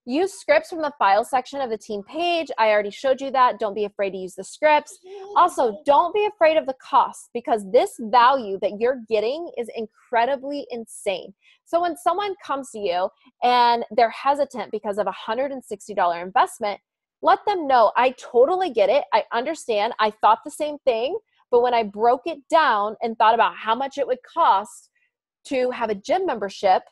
Use scripts from the file section of the team page. I already showed you that. Don't be afraid to use the scripts. Also, don't be afraid of the cost, because this value that you're getting is incredibly insane. So when someone comes to you and they're hesitant because of a $160 investment, let them know, I totally get it. I understand. I thought the same thing, but when I broke it down and thought about how much it would cost to have a gym membership,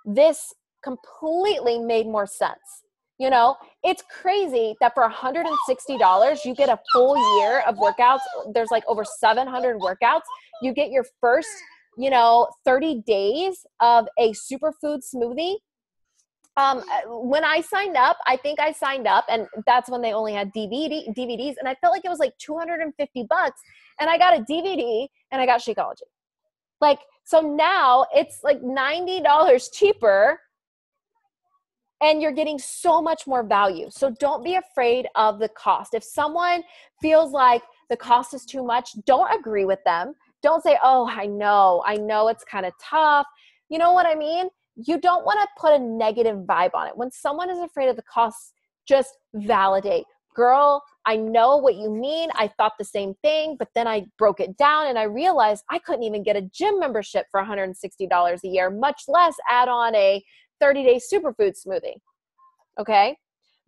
this completely made more sense. You know, it's crazy that for $160, you get a full year of workouts. There's like over 700 workouts. You get your first, 30 days of a superfood smoothie. When I signed up, I think I signed up, and that's when they only had DVDs, and I felt like it was like $250, and I got a DVD and I got Shakeology. Like, so now it's like $90 cheaper, and you're getting so much more value. So don't be afraid of the cost. If someone feels like the cost is too much, don't agree with them. Don't say, oh, I know it's kind of tough. You know what I mean? You don't want to put a negative vibe on it. When someone is afraid of the costs, just validate. Girl, I know what you mean. I thought the same thing, but then I broke it down and I realized I couldn't even get a gym membership for $160 a year, much less add on a 30-day superfood smoothie. Okay?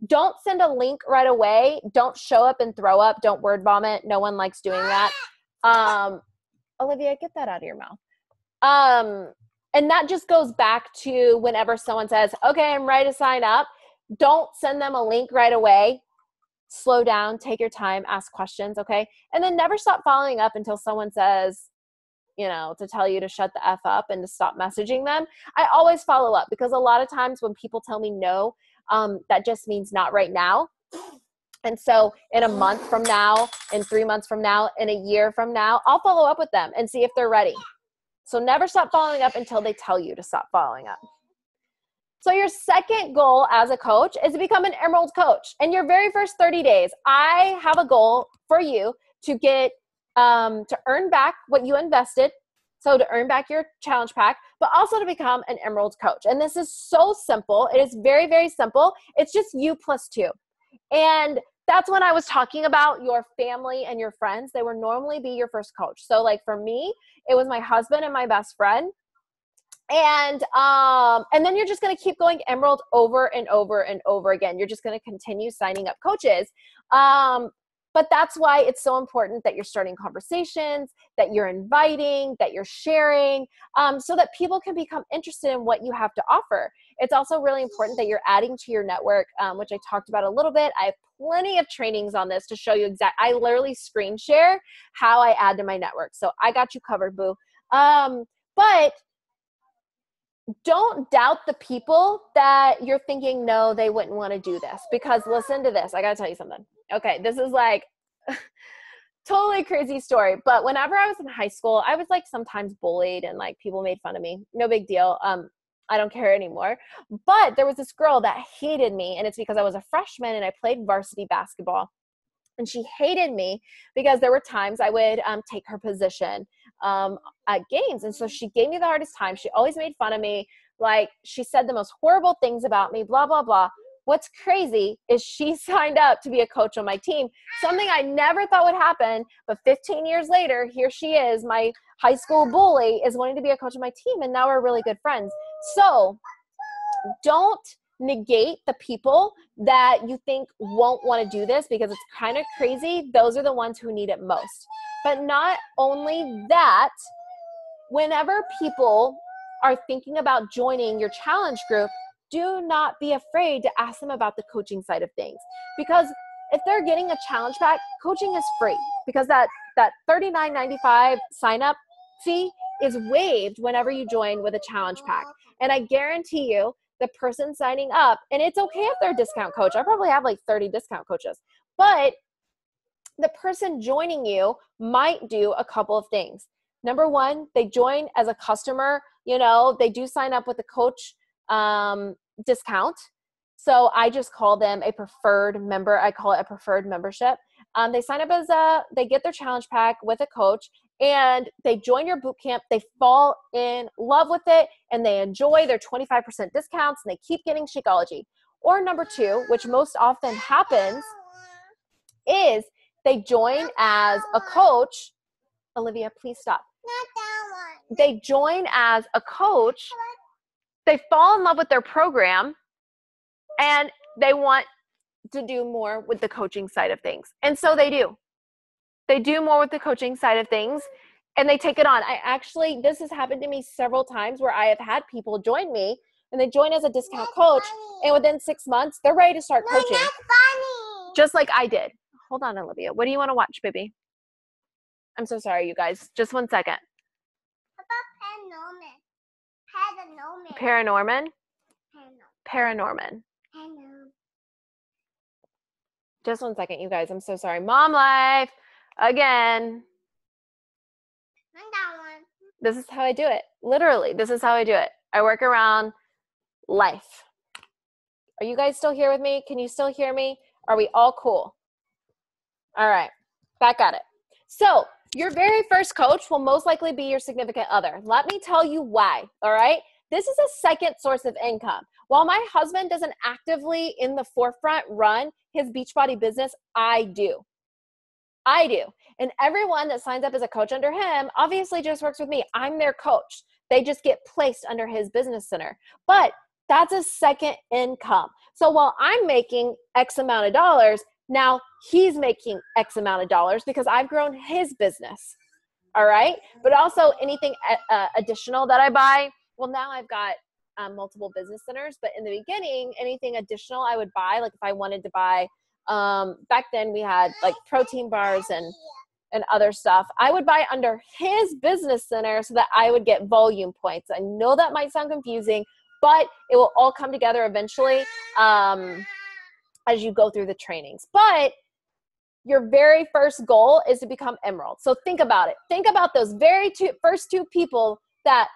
Don't send a link right away. Don't show up and throw up. Don't word vomit. No one likes doing that. Olivia, get that out of your mouth. And that just goes back to whenever someone says, okay, I'm ready to sign up. Don't send them a link right away. Slow down, take your time, ask questions, okay? And then never stop following up until someone says, to tell you to shut the F up and to stop messaging them. I always follow up, because a lot of times when people tell me no, that just means not right now. And so in a month from now, in 3 months from now, in a year from now, I'll follow up with them and see if they're ready. So never stop following up until they tell you to stop following up. So your second goal as a coach is to become an Emerald coach. In your very first 30 days, I have a goal for you to get to earn back what you invested. So to earn back your challenge pack, but also to become an Emerald coach. And this is so simple. It is very, very simple. It's just you plus 2. And that's when I was talking about your family and your friends. They would normally be your first coach. So like for me, it was my husband and my best friend. And then you're just going to keep going Emerald over and over and over again. You're just going to continue signing up coaches. But that's why it's so important that you're starting conversations, that you're inviting, that you're sharing, so that people can become interested in what you have to offer. It's also really important that you're adding to your network, which I talked about a little bit. I have plenty of trainings on this to show you I literally screen share how I add to my network. So I got you covered, boo. But don't doubt the people that you're thinking, no, they wouldn't want to do this. Because listen to this. I got to tell you something. Okay, this is like totally crazy story. But whenever I was in high school, I was like sometimes bullied and like people made fun of me. No big deal. I don't care anymore. But there was this girl that hated me, and it's because I was a freshman and I played varsity basketball. And she hated me because there were times I would take her position at games. And so she gave me the hardest time. She always made fun of me. Like, she said the most horrible things about me, blah, blah, blah. What's crazy is she signed up to be a coach on my team, something I never thought would happen. But 15 years later, here she is, my high school bully is wanting to be a coach on my team. And now we're really good friends. So don't negate the people that you think won't want to do this because it's kind of crazy. Those are the ones who need it most. But not only that, whenever people are thinking about joining your challenge group, do not be afraid to ask them about the coaching side of things. Because if they're getting a challenge pack, coaching is free, because that $39.95 sign up fee is waived whenever you join with a challenge pack. And I guarantee you, the person signing up, and it's okay if they're a discount coach. I probably have like 30 discount coaches, but the person joining you might do a couple of things. Number one, they join as a customer. They do sign up with a coach discount. So I just call them a preferred member. I call it a preferred membership. They sign up they get their challenge pack with a coach, and they join your boot camp. They fall in love with it, and they enjoy their 25% discounts, and they keep getting Shakeology. Or number two, which most often happens, is they join as a coach. Olivia, please stop. Not that one. They join as a coach. They fall in love with their program and they want to do more with the coaching side of things. And so they do. They do more with the coaching side of things and they take it on. This has happened to me several times where I have had people join me and they join as a discount coach. And within 6 months, they're ready to start coaching. That's funny. Just like I did. Hold on, Olivia. What do you want to watch, baby? I'm so sorry, you guys. Just 1 second. How about Paranorman? Paranorman. Just 1 second, you guys. I'm so sorry. Mom life. Again. Not that one. This is how I do it. Literally, this is how I do it. I work around life. Are you guys still here with me? Can you still hear me? Are we all cool? All right. Back at it. So your very first coach will most likely be your significant other. Let me tell you why. All right. This is a second source of income. While my husband doesn't actively in the forefront run his Beachbody business, I do. And everyone that signs up as a coach under him obviously just works with me. I'm their coach. They just get placed under his business center. But that's a second income. So while I'm making X amount of dollars, now he's making X amount of dollars because I've grown his business. All right. But also anything additional that I buy, well, now I've got multiple business centers, but in the beginning, anything additional I would buy, like if I wanted to buy, back then we had like protein bars and other stuff, I would buy under his business center so that I would get volume points. I know that might sound confusing, but it will all come together eventually as you go through the trainings. But your very first goal is to become Emerald. So think about it. Think about those first two people that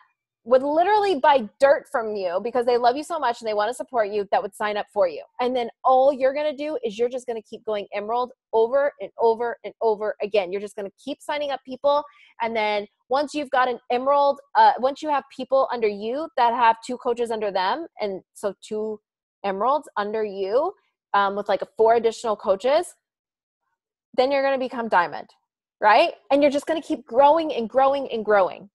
would literally buy dirt from you because they love you so much and they want to support you, that would sign up for you. And then all you're going to do is you're just going to keep going Emerald over and over and over again. You're just going to keep signing up people. And then once you've got an Emerald, once you have people under you that have 2 coaches under them, and so 2 Emeralds under you with like 4 additional coaches, then you're going to become Diamond, right? And you're just going to keep growing and growing and growing.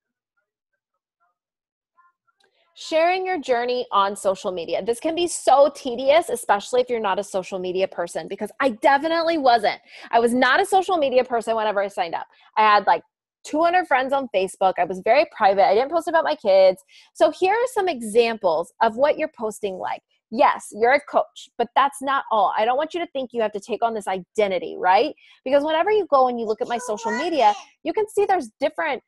Sharing your journey on social media. This can be so tedious, especially if you're not a social media person, because I definitely wasn't. I was not a social media person whenever I signed up. I had like 200 friends on Facebook. I was very private. I didn't post about my kids. So here are some examples of what you're posting like. Yes, you're a coach, but that's not all. I don't want you to think you have to take on this identity, right? Because whenever you go and you look at my social media, you can see there's different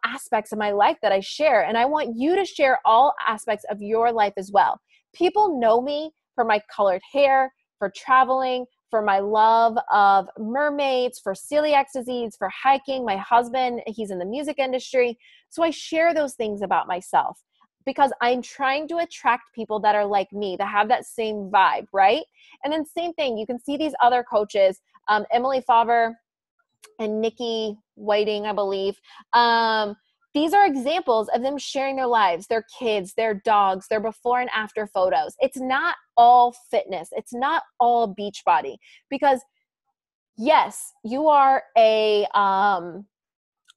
aspects of my life that I share. And I want you to share all aspects of your life as well. People know me for my colored hair, for traveling, for my love of mermaids, for celiac disease, for hiking. My husband, he's in the music industry. So I share those things about myself because I'm trying to attract people that are like me, that have that same vibe, right? And then same thing, you can see these other coaches, Emily Faber and Nikki Whiting, I believe. These are examples of them sharing their lives, their kids, their dogs, their before and after photos. It's not all fitness. It's not all Beachbody, because yes, you are a,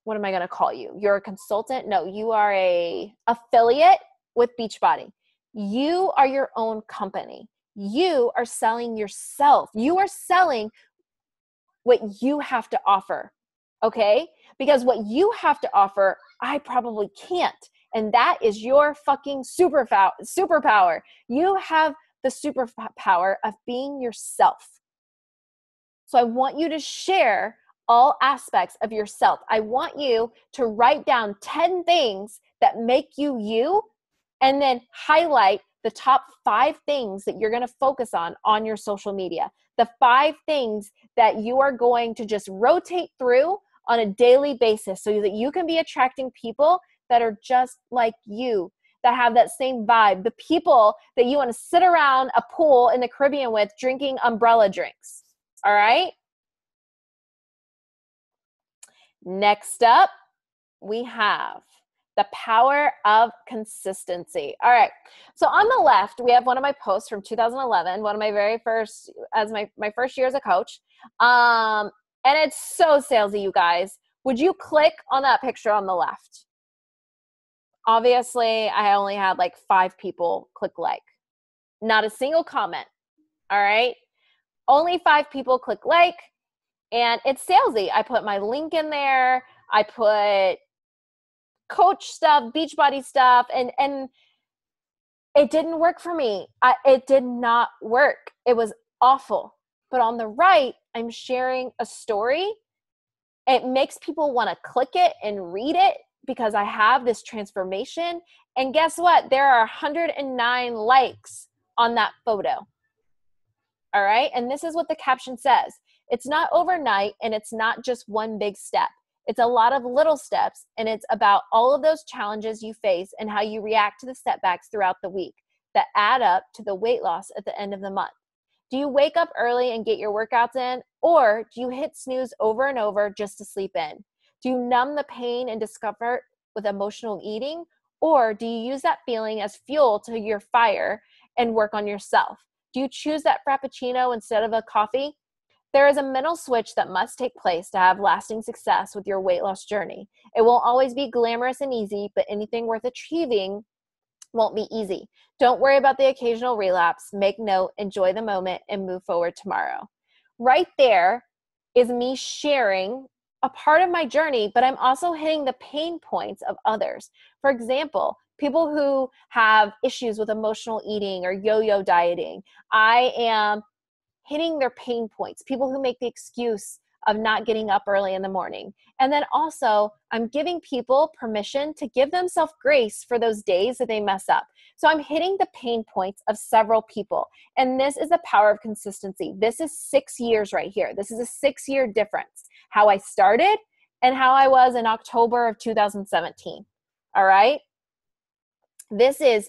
what am I going to call you? You're a consultant? No, you are a affiliate with Beachbody. You are your own company. You are selling yourself. You are selling what you have to offer, okay? Because what you have to offer, I probably can't. And that is your fucking superpower. You have the superpower of being yourself. So I want you to share all aspects of yourself. I want you to write down 10 things that make you you, and then highlight the top 5 things that you're going to focus on your social media. The 5 things that you are going to just rotate through on a daily basis so that you can be attracting people that are just like you, that have that same vibe, the people that you want to sit around a pool in the Caribbean with drinking umbrella drinks. All right? Next up, we have The power of consistency. All right. So on the left, we have one of my posts from 2011, one of my very first, as my first year as a coach. And it's so salesy, you guys. Would you click on that picture on the left? Obviously, I only had like 5 people click like. Not a single comment. All right. Only 5 people click like, and it's salesy. I put my link in there. I put coach stuff, Beachbody stuff, and it didn't work for me. It did not work. It was awful. But on the right, I'm sharing a story. It makes people want to click it and read it because I have this transformation. And guess what? There are 109 likes on that photo. All right. And this is what the caption says. It's not overnight, and it's not just one big step. It's a lot of little steps, and it's about all of those challenges you face and how you react to the setbacks throughout the week that add up to the weight loss at the end of the month. Do you wake up early and get your workouts in, or do you hit snooze over and over just to sleep in? Do you numb the pain and discomfort with emotional eating, or do you use that feeling as fuel to your fire and work on yourself? Do you choose that Frappuccino instead of a coffee? There is a mental switch that must take place to have lasting success with your weight loss journey. It won't always be glamorous and easy, but anything worth achieving won't be easy. Don't worry about the occasional relapse. Make note, enjoy the moment, and move forward tomorrow. Right there is me sharing a part of my journey, but I'm also hitting the pain points of others. For example, people who have issues with emotional eating or yo-yo dieting. I am hitting their pain points, people who make the excuse of not getting up early in the morning. And then also, I'm giving people permission to give themselves grace for those days that they mess up. So I'm hitting the pain points of several people. And this is the power of consistency. This is 6 years right here. This is a 6-year difference. How I started and how I was in October of 2017. All right? This is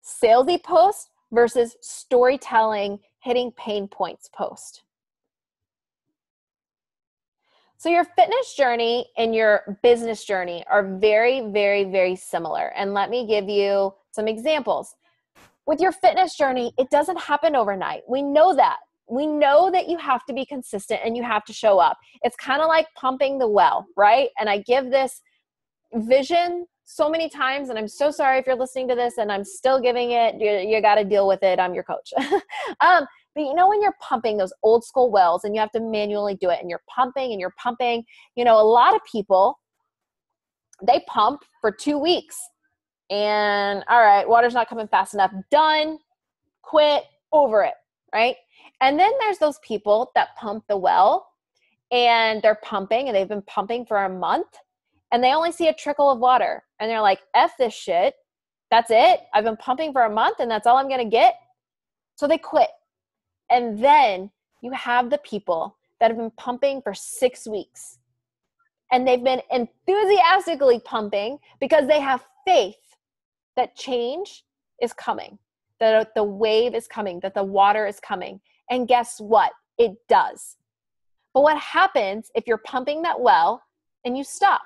salesy post versus storytelling, hitting pain points post. So your fitness journey and your business journey are very, very, very similar. And let me give you some examples. With your fitness journey, it doesn't happen overnight. We know that. We know that you have to be consistent and you have to show up. It's kind of like pumping the well, right? And I give this vision so many times, and I'm so sorry if you're listening to this and I'm still giving it, you got to deal with it. I'm your coach. But you know, when you're pumping those old school wells and you have to manually do it and you're pumping, you know, a lot of people, they pump for 2 weeks and all right, water's not coming fast enough. Done, quit, over it, right? And then there's those people that pump the well and they're pumping and they've been pumping for a month and they only see a trickle of water and they're like, F this shit. That's it. I've been pumping for a month and that's all I'm going to get. So they quit. And then you have the people that have been pumping for 6 weeks and they've been enthusiastically pumping because they have faith that change is coming, that the wave is coming, that the water is coming. And guess what? It does. But what happens if you're pumping that well and you stop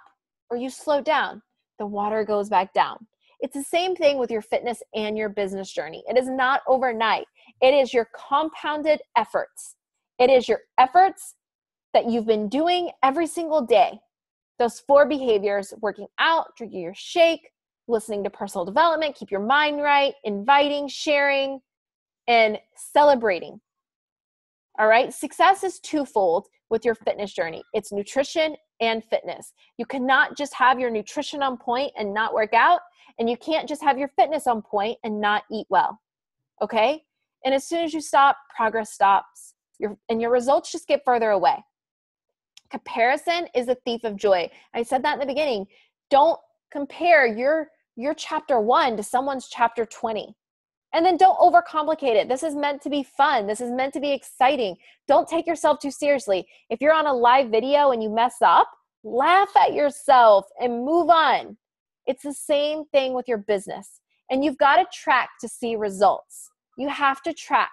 or you slow down? The water goes back down. It's the same thing with your fitness and your business journey. It is not overnight. It is your compounded efforts. It is your efforts that you've been doing every single day. Those 4 behaviors: working out, drinking your shake, listening to personal development, keep your mind right, inviting, sharing, and celebrating. All right. Success is twofold with your fitness journey. It's nutrition and fitness. You cannot just have your nutrition on point and not work out. And you can't just have your fitness on point and not eat well. Okay. And as soon as you stop, progress stops. Your results just get further away. Comparison is a thief of joy. I said that in the beginning. Don't compare your chapter 1 to someone's chapter 20. And then don't overcomplicate it. This is meant to be fun. This is meant to be exciting. Don't take yourself too seriously. If you're on a live video and you mess up, laugh at yourself and move on. It's the same thing with your business. And you've got to track to see results. You have to track.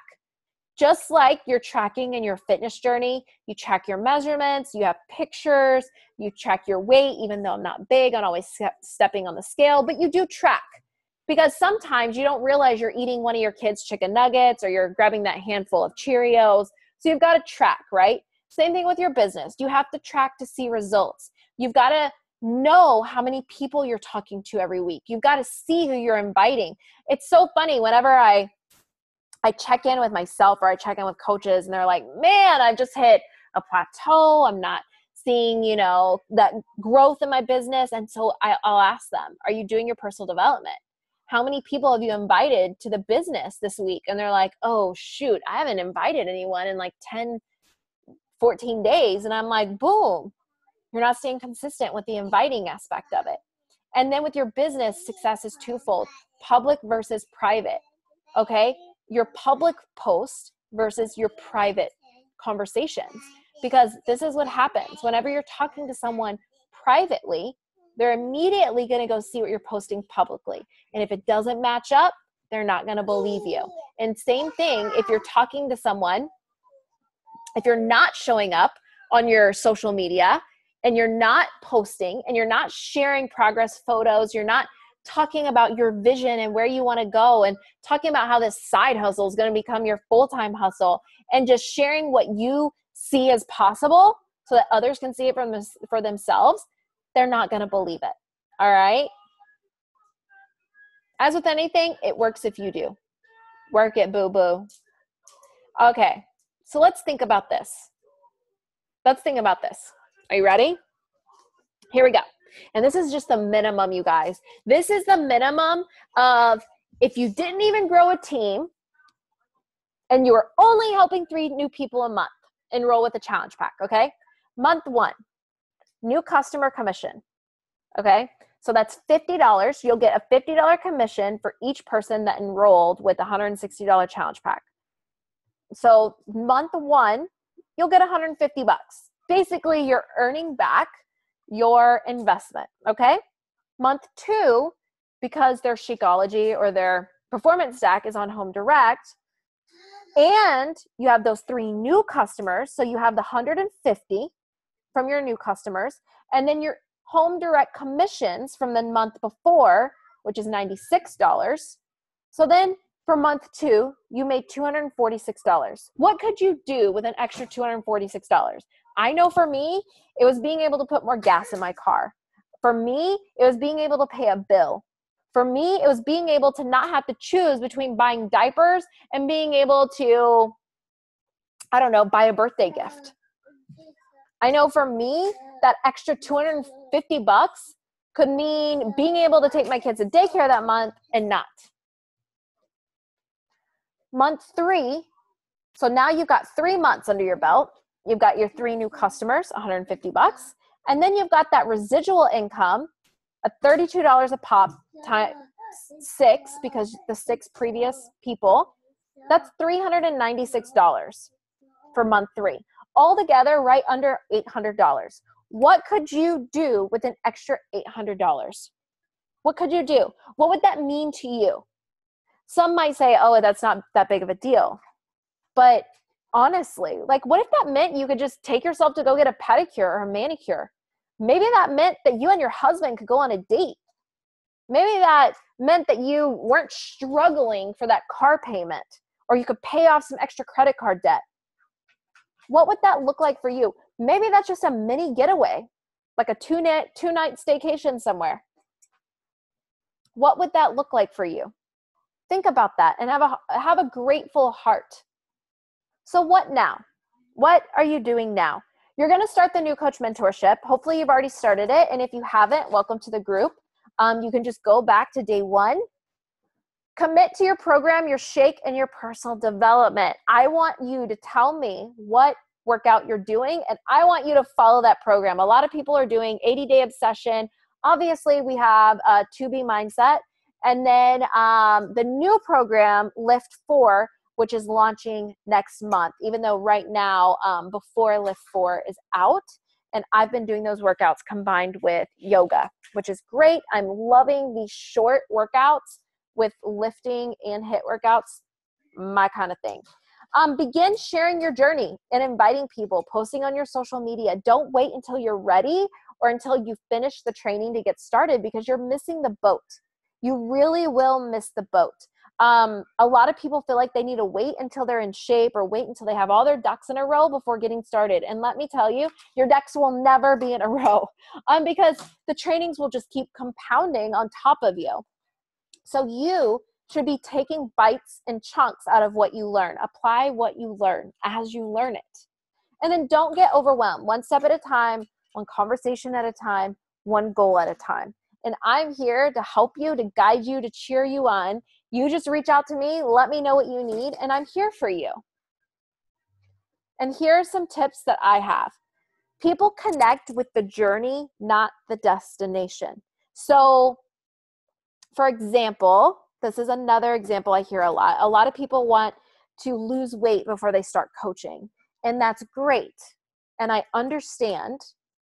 Just like you're tracking in your fitness journey, you track your measurements, you have pictures, you track your weight, even though I'm not big on always stepping on the scale, but you do track. Because sometimes you don't realize you're eating one of your kids' chicken nuggets or you're grabbing that handful of Cheerios. So you've got to track, right? Same thing with your business. You have to track to see results. You've got to know how many people you're talking to every week. You've got to see who you're inviting. It's so funny whenever I check in with myself or I check in with coaches and they're like, man, I've just hit a plateau. I'm not seeing, that growth in my business. And so I'll ask them, are you doing your personal development? How many people have you invited to the business this week? And they're like, oh, shoot, I haven't invited anyone in like 10, 14 days. And I'm like, boom, you're not staying consistent with the inviting aspect of it. And then with your business, success is twofold, public versus private, okay? Your public post versus your private conversations. Because this is what happens. Whenever you're talking to someone privately, they're immediately going to go see what you're posting publicly. And if it doesn't match up, they're not going to believe you. And same thing, if you're talking to someone, if you're not showing up on your social media and you're not posting and you're not sharing progress photos, you're not talking about your vision and where you want to go and talking about how this side hustle is going to become your full-time hustle and just sharing what you see as possible so that others can see it for themselves, they're not going to believe it. All right? As with anything, it works if you do. Work it, boo-boo. Okay, so let's think about this. Are you ready? Here we go. And this is just the minimum, you guys. This is the minimum of if you didn't even grow a team and you were only helping 3 new people a month, enroll with the challenge pack, okay? Month 1, new customer commission, okay? So that's $50. You'll get a $50 commission for each person that enrolled with the $160 challenge pack. So month 1, you'll get $150. Basically, you're earning back your investment, okay? Month 2, because their Shakeology or their performance stack is on Home Direct, and you have those 3 new customers, so you have the $150 from your new customers, and then your Home Direct commissions from the month before, which is $96. So then for month 2, you made $246. What could you do with an extra $246? I know for me, it was being able to put more gas in my car. For me, it was being able to pay a bill. For me, it was being able to not have to choose between buying diapers and being able to, buy a birthday gift. I know for me, that extra $250 could mean being able to take my kids to daycare that month and not. Month 3, so now you've got 3 months under your belt. You've got your 3 new customers, $150. And then you've got that residual income of $32 a pop times 6, because the 6 previous people, that's $396 for month 3. Altogether, right under $800. What could you do with an extra $800? What could you do? What would that mean to you? Some might say, oh, that's not that big of a deal. But honestly, what if that meant you could just take yourself to go get a pedicure or a manicure? Maybe that meant that you and your husband could go on a date. Maybe that meant that you weren't struggling for that car payment, or you could pay off some extra credit card debt. What would that look like for you? Maybe that's just a mini getaway, like a two-night staycation somewhere. What would that look like for you? Think about that and have a grateful heart. So what now? What are you doing now? You're going to start the New Coach Mentorship. Hopefully you've already started it. And if you haven't, welcome to the group. You can just go back to day 1. Commit to your program, your shake, and your personal development. I want you to tell me what workout you're doing, and I want you to follow that program. A lot of people are doing 80-day obsession. Obviously, we have 2B Mindset. And then the new program, Lift 4, which is launching next month, even though right now, before Lift 4 is out. And I've been doing those workouts combined with yoga, which is great. I'm loving these short workouts with lifting and HIIT workouts, my kind of thing. Begin sharing your journey and inviting people, posting on your social media. Don't wait until you're ready or until you finish the training to get started, because you're missing the boat. You really will miss the boat. A lot of people feel like they need to wait until they're in shape or wait until they have all their ducks in a row before getting started. And let me tell you, your ducks will never be in a row, because the trainings will just keep compounding on top of you. So you should be taking bites and chunks out of what you learn. Apply what you learn as you learn it. And then don't get overwhelmed. One step at a time, one conversation at a time, one goal at a time. And I'm here to help you, to guide you, to cheer you on. You just reach out to me, let me know what you need, and I'm here for you. And here are some tips that I have. People connect with the journey, not the destination. So, for example, this is another example I hear a lot. A lot of people want to lose weight before they start coaching, and that's great. And I understand,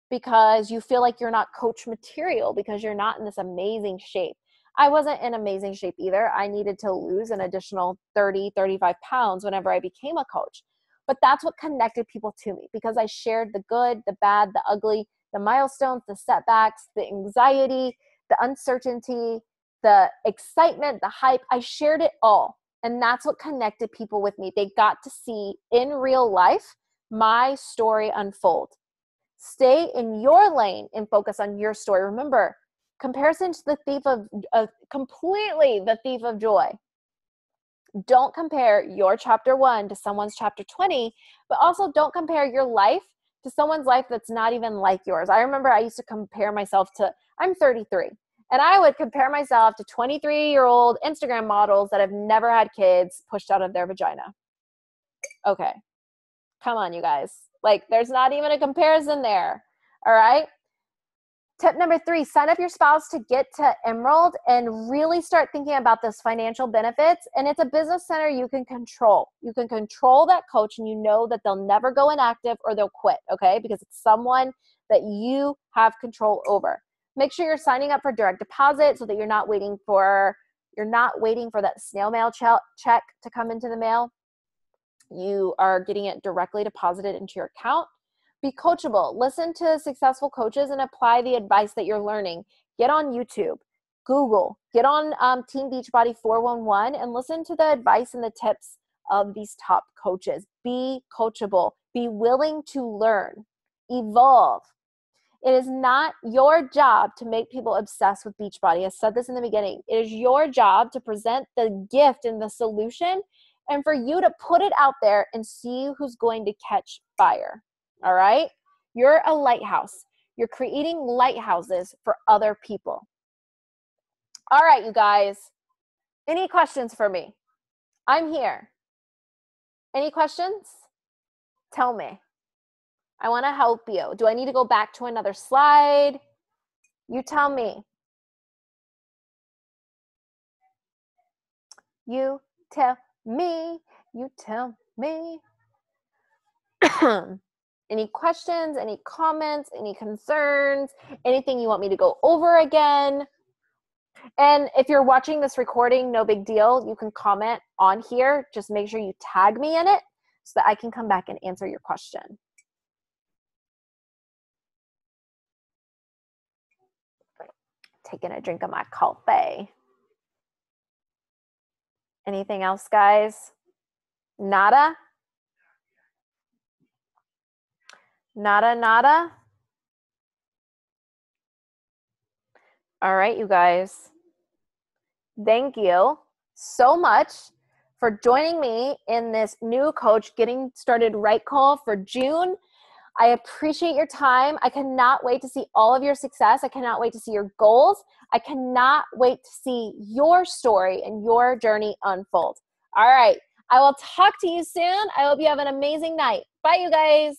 because you feel like you're not coach material because you're not in this amazing shape. I wasn't in amazing shape either. I needed to lose an additional 30, 35 pounds whenever I became a coach. But that's what connected people to me, because I shared the good, the bad, the ugly, the milestones, the setbacks, the anxiety, the uncertainty, the excitement, the hype. I shared it all. And that's what connected people with me. They got to see in real life my story unfold. Stay in your lane and focus on your story. Remember, comparison to the thief of completely the thief of joy. Don't compare your chapter 1 to someone's chapter 20, but also don't compare your life to someone's life that's not even like yours. I remember I used to compare myself to, I'm 33, and I would compare myself to 23-year-old Instagram models that have never had kids pushed out of their vagina. Okay. Come on, you guys. Like, there's not even a comparison there. All right. Tip number 3, sign up your spouse to get to Emerald and really start thinking about those financial benefits. And it's a business center you can control. You can control that coach, and you know that they'll never go inactive or they'll quit, okay? Because it's someone that you have control over. Make sure you're signing up for direct deposit so that you're not waiting for that snail mail check to come into the mail. You are getting it directly deposited into your account. Be coachable. Listen to successful coaches and apply the advice that you're learning. Get on YouTube, Google, get on Team Beachbody 411 and listen to the advice and the tips of these top coaches. Be coachable. Be willing to learn. Evolve. It is not your job to make people obsessed with Beachbody. I said this in the beginning. It is your job to present the gift and the solution, and for you to put it out there and see who's going to catch fire. All right? You're a lighthouse. You're creating lighthouses for other people. All right, you guys. Any questions for me? I'm here. Any questions? Tell me. I want to help you. Do I need to go back to another slide? You tell me. You tell me. You tell me. Any questions, any comments, any concerns, anything you want me to go over again? And if you're watching this recording, no big deal. You can comment on here. Just make sure you tag me in it so that I can come back and answer your question. Taking a drink of my coffee. Anything else, guys? Nada? Nada? All right, you guys. Thank you so much for joining me in this new Coach Getting Started Right call for June. I appreciate your time. I cannot wait to see all of your success. I cannot wait to see your goals. I cannot wait to see your story and your journey unfold. All right. I will talk to you soon. I hope you have an amazing night. Bye, you guys.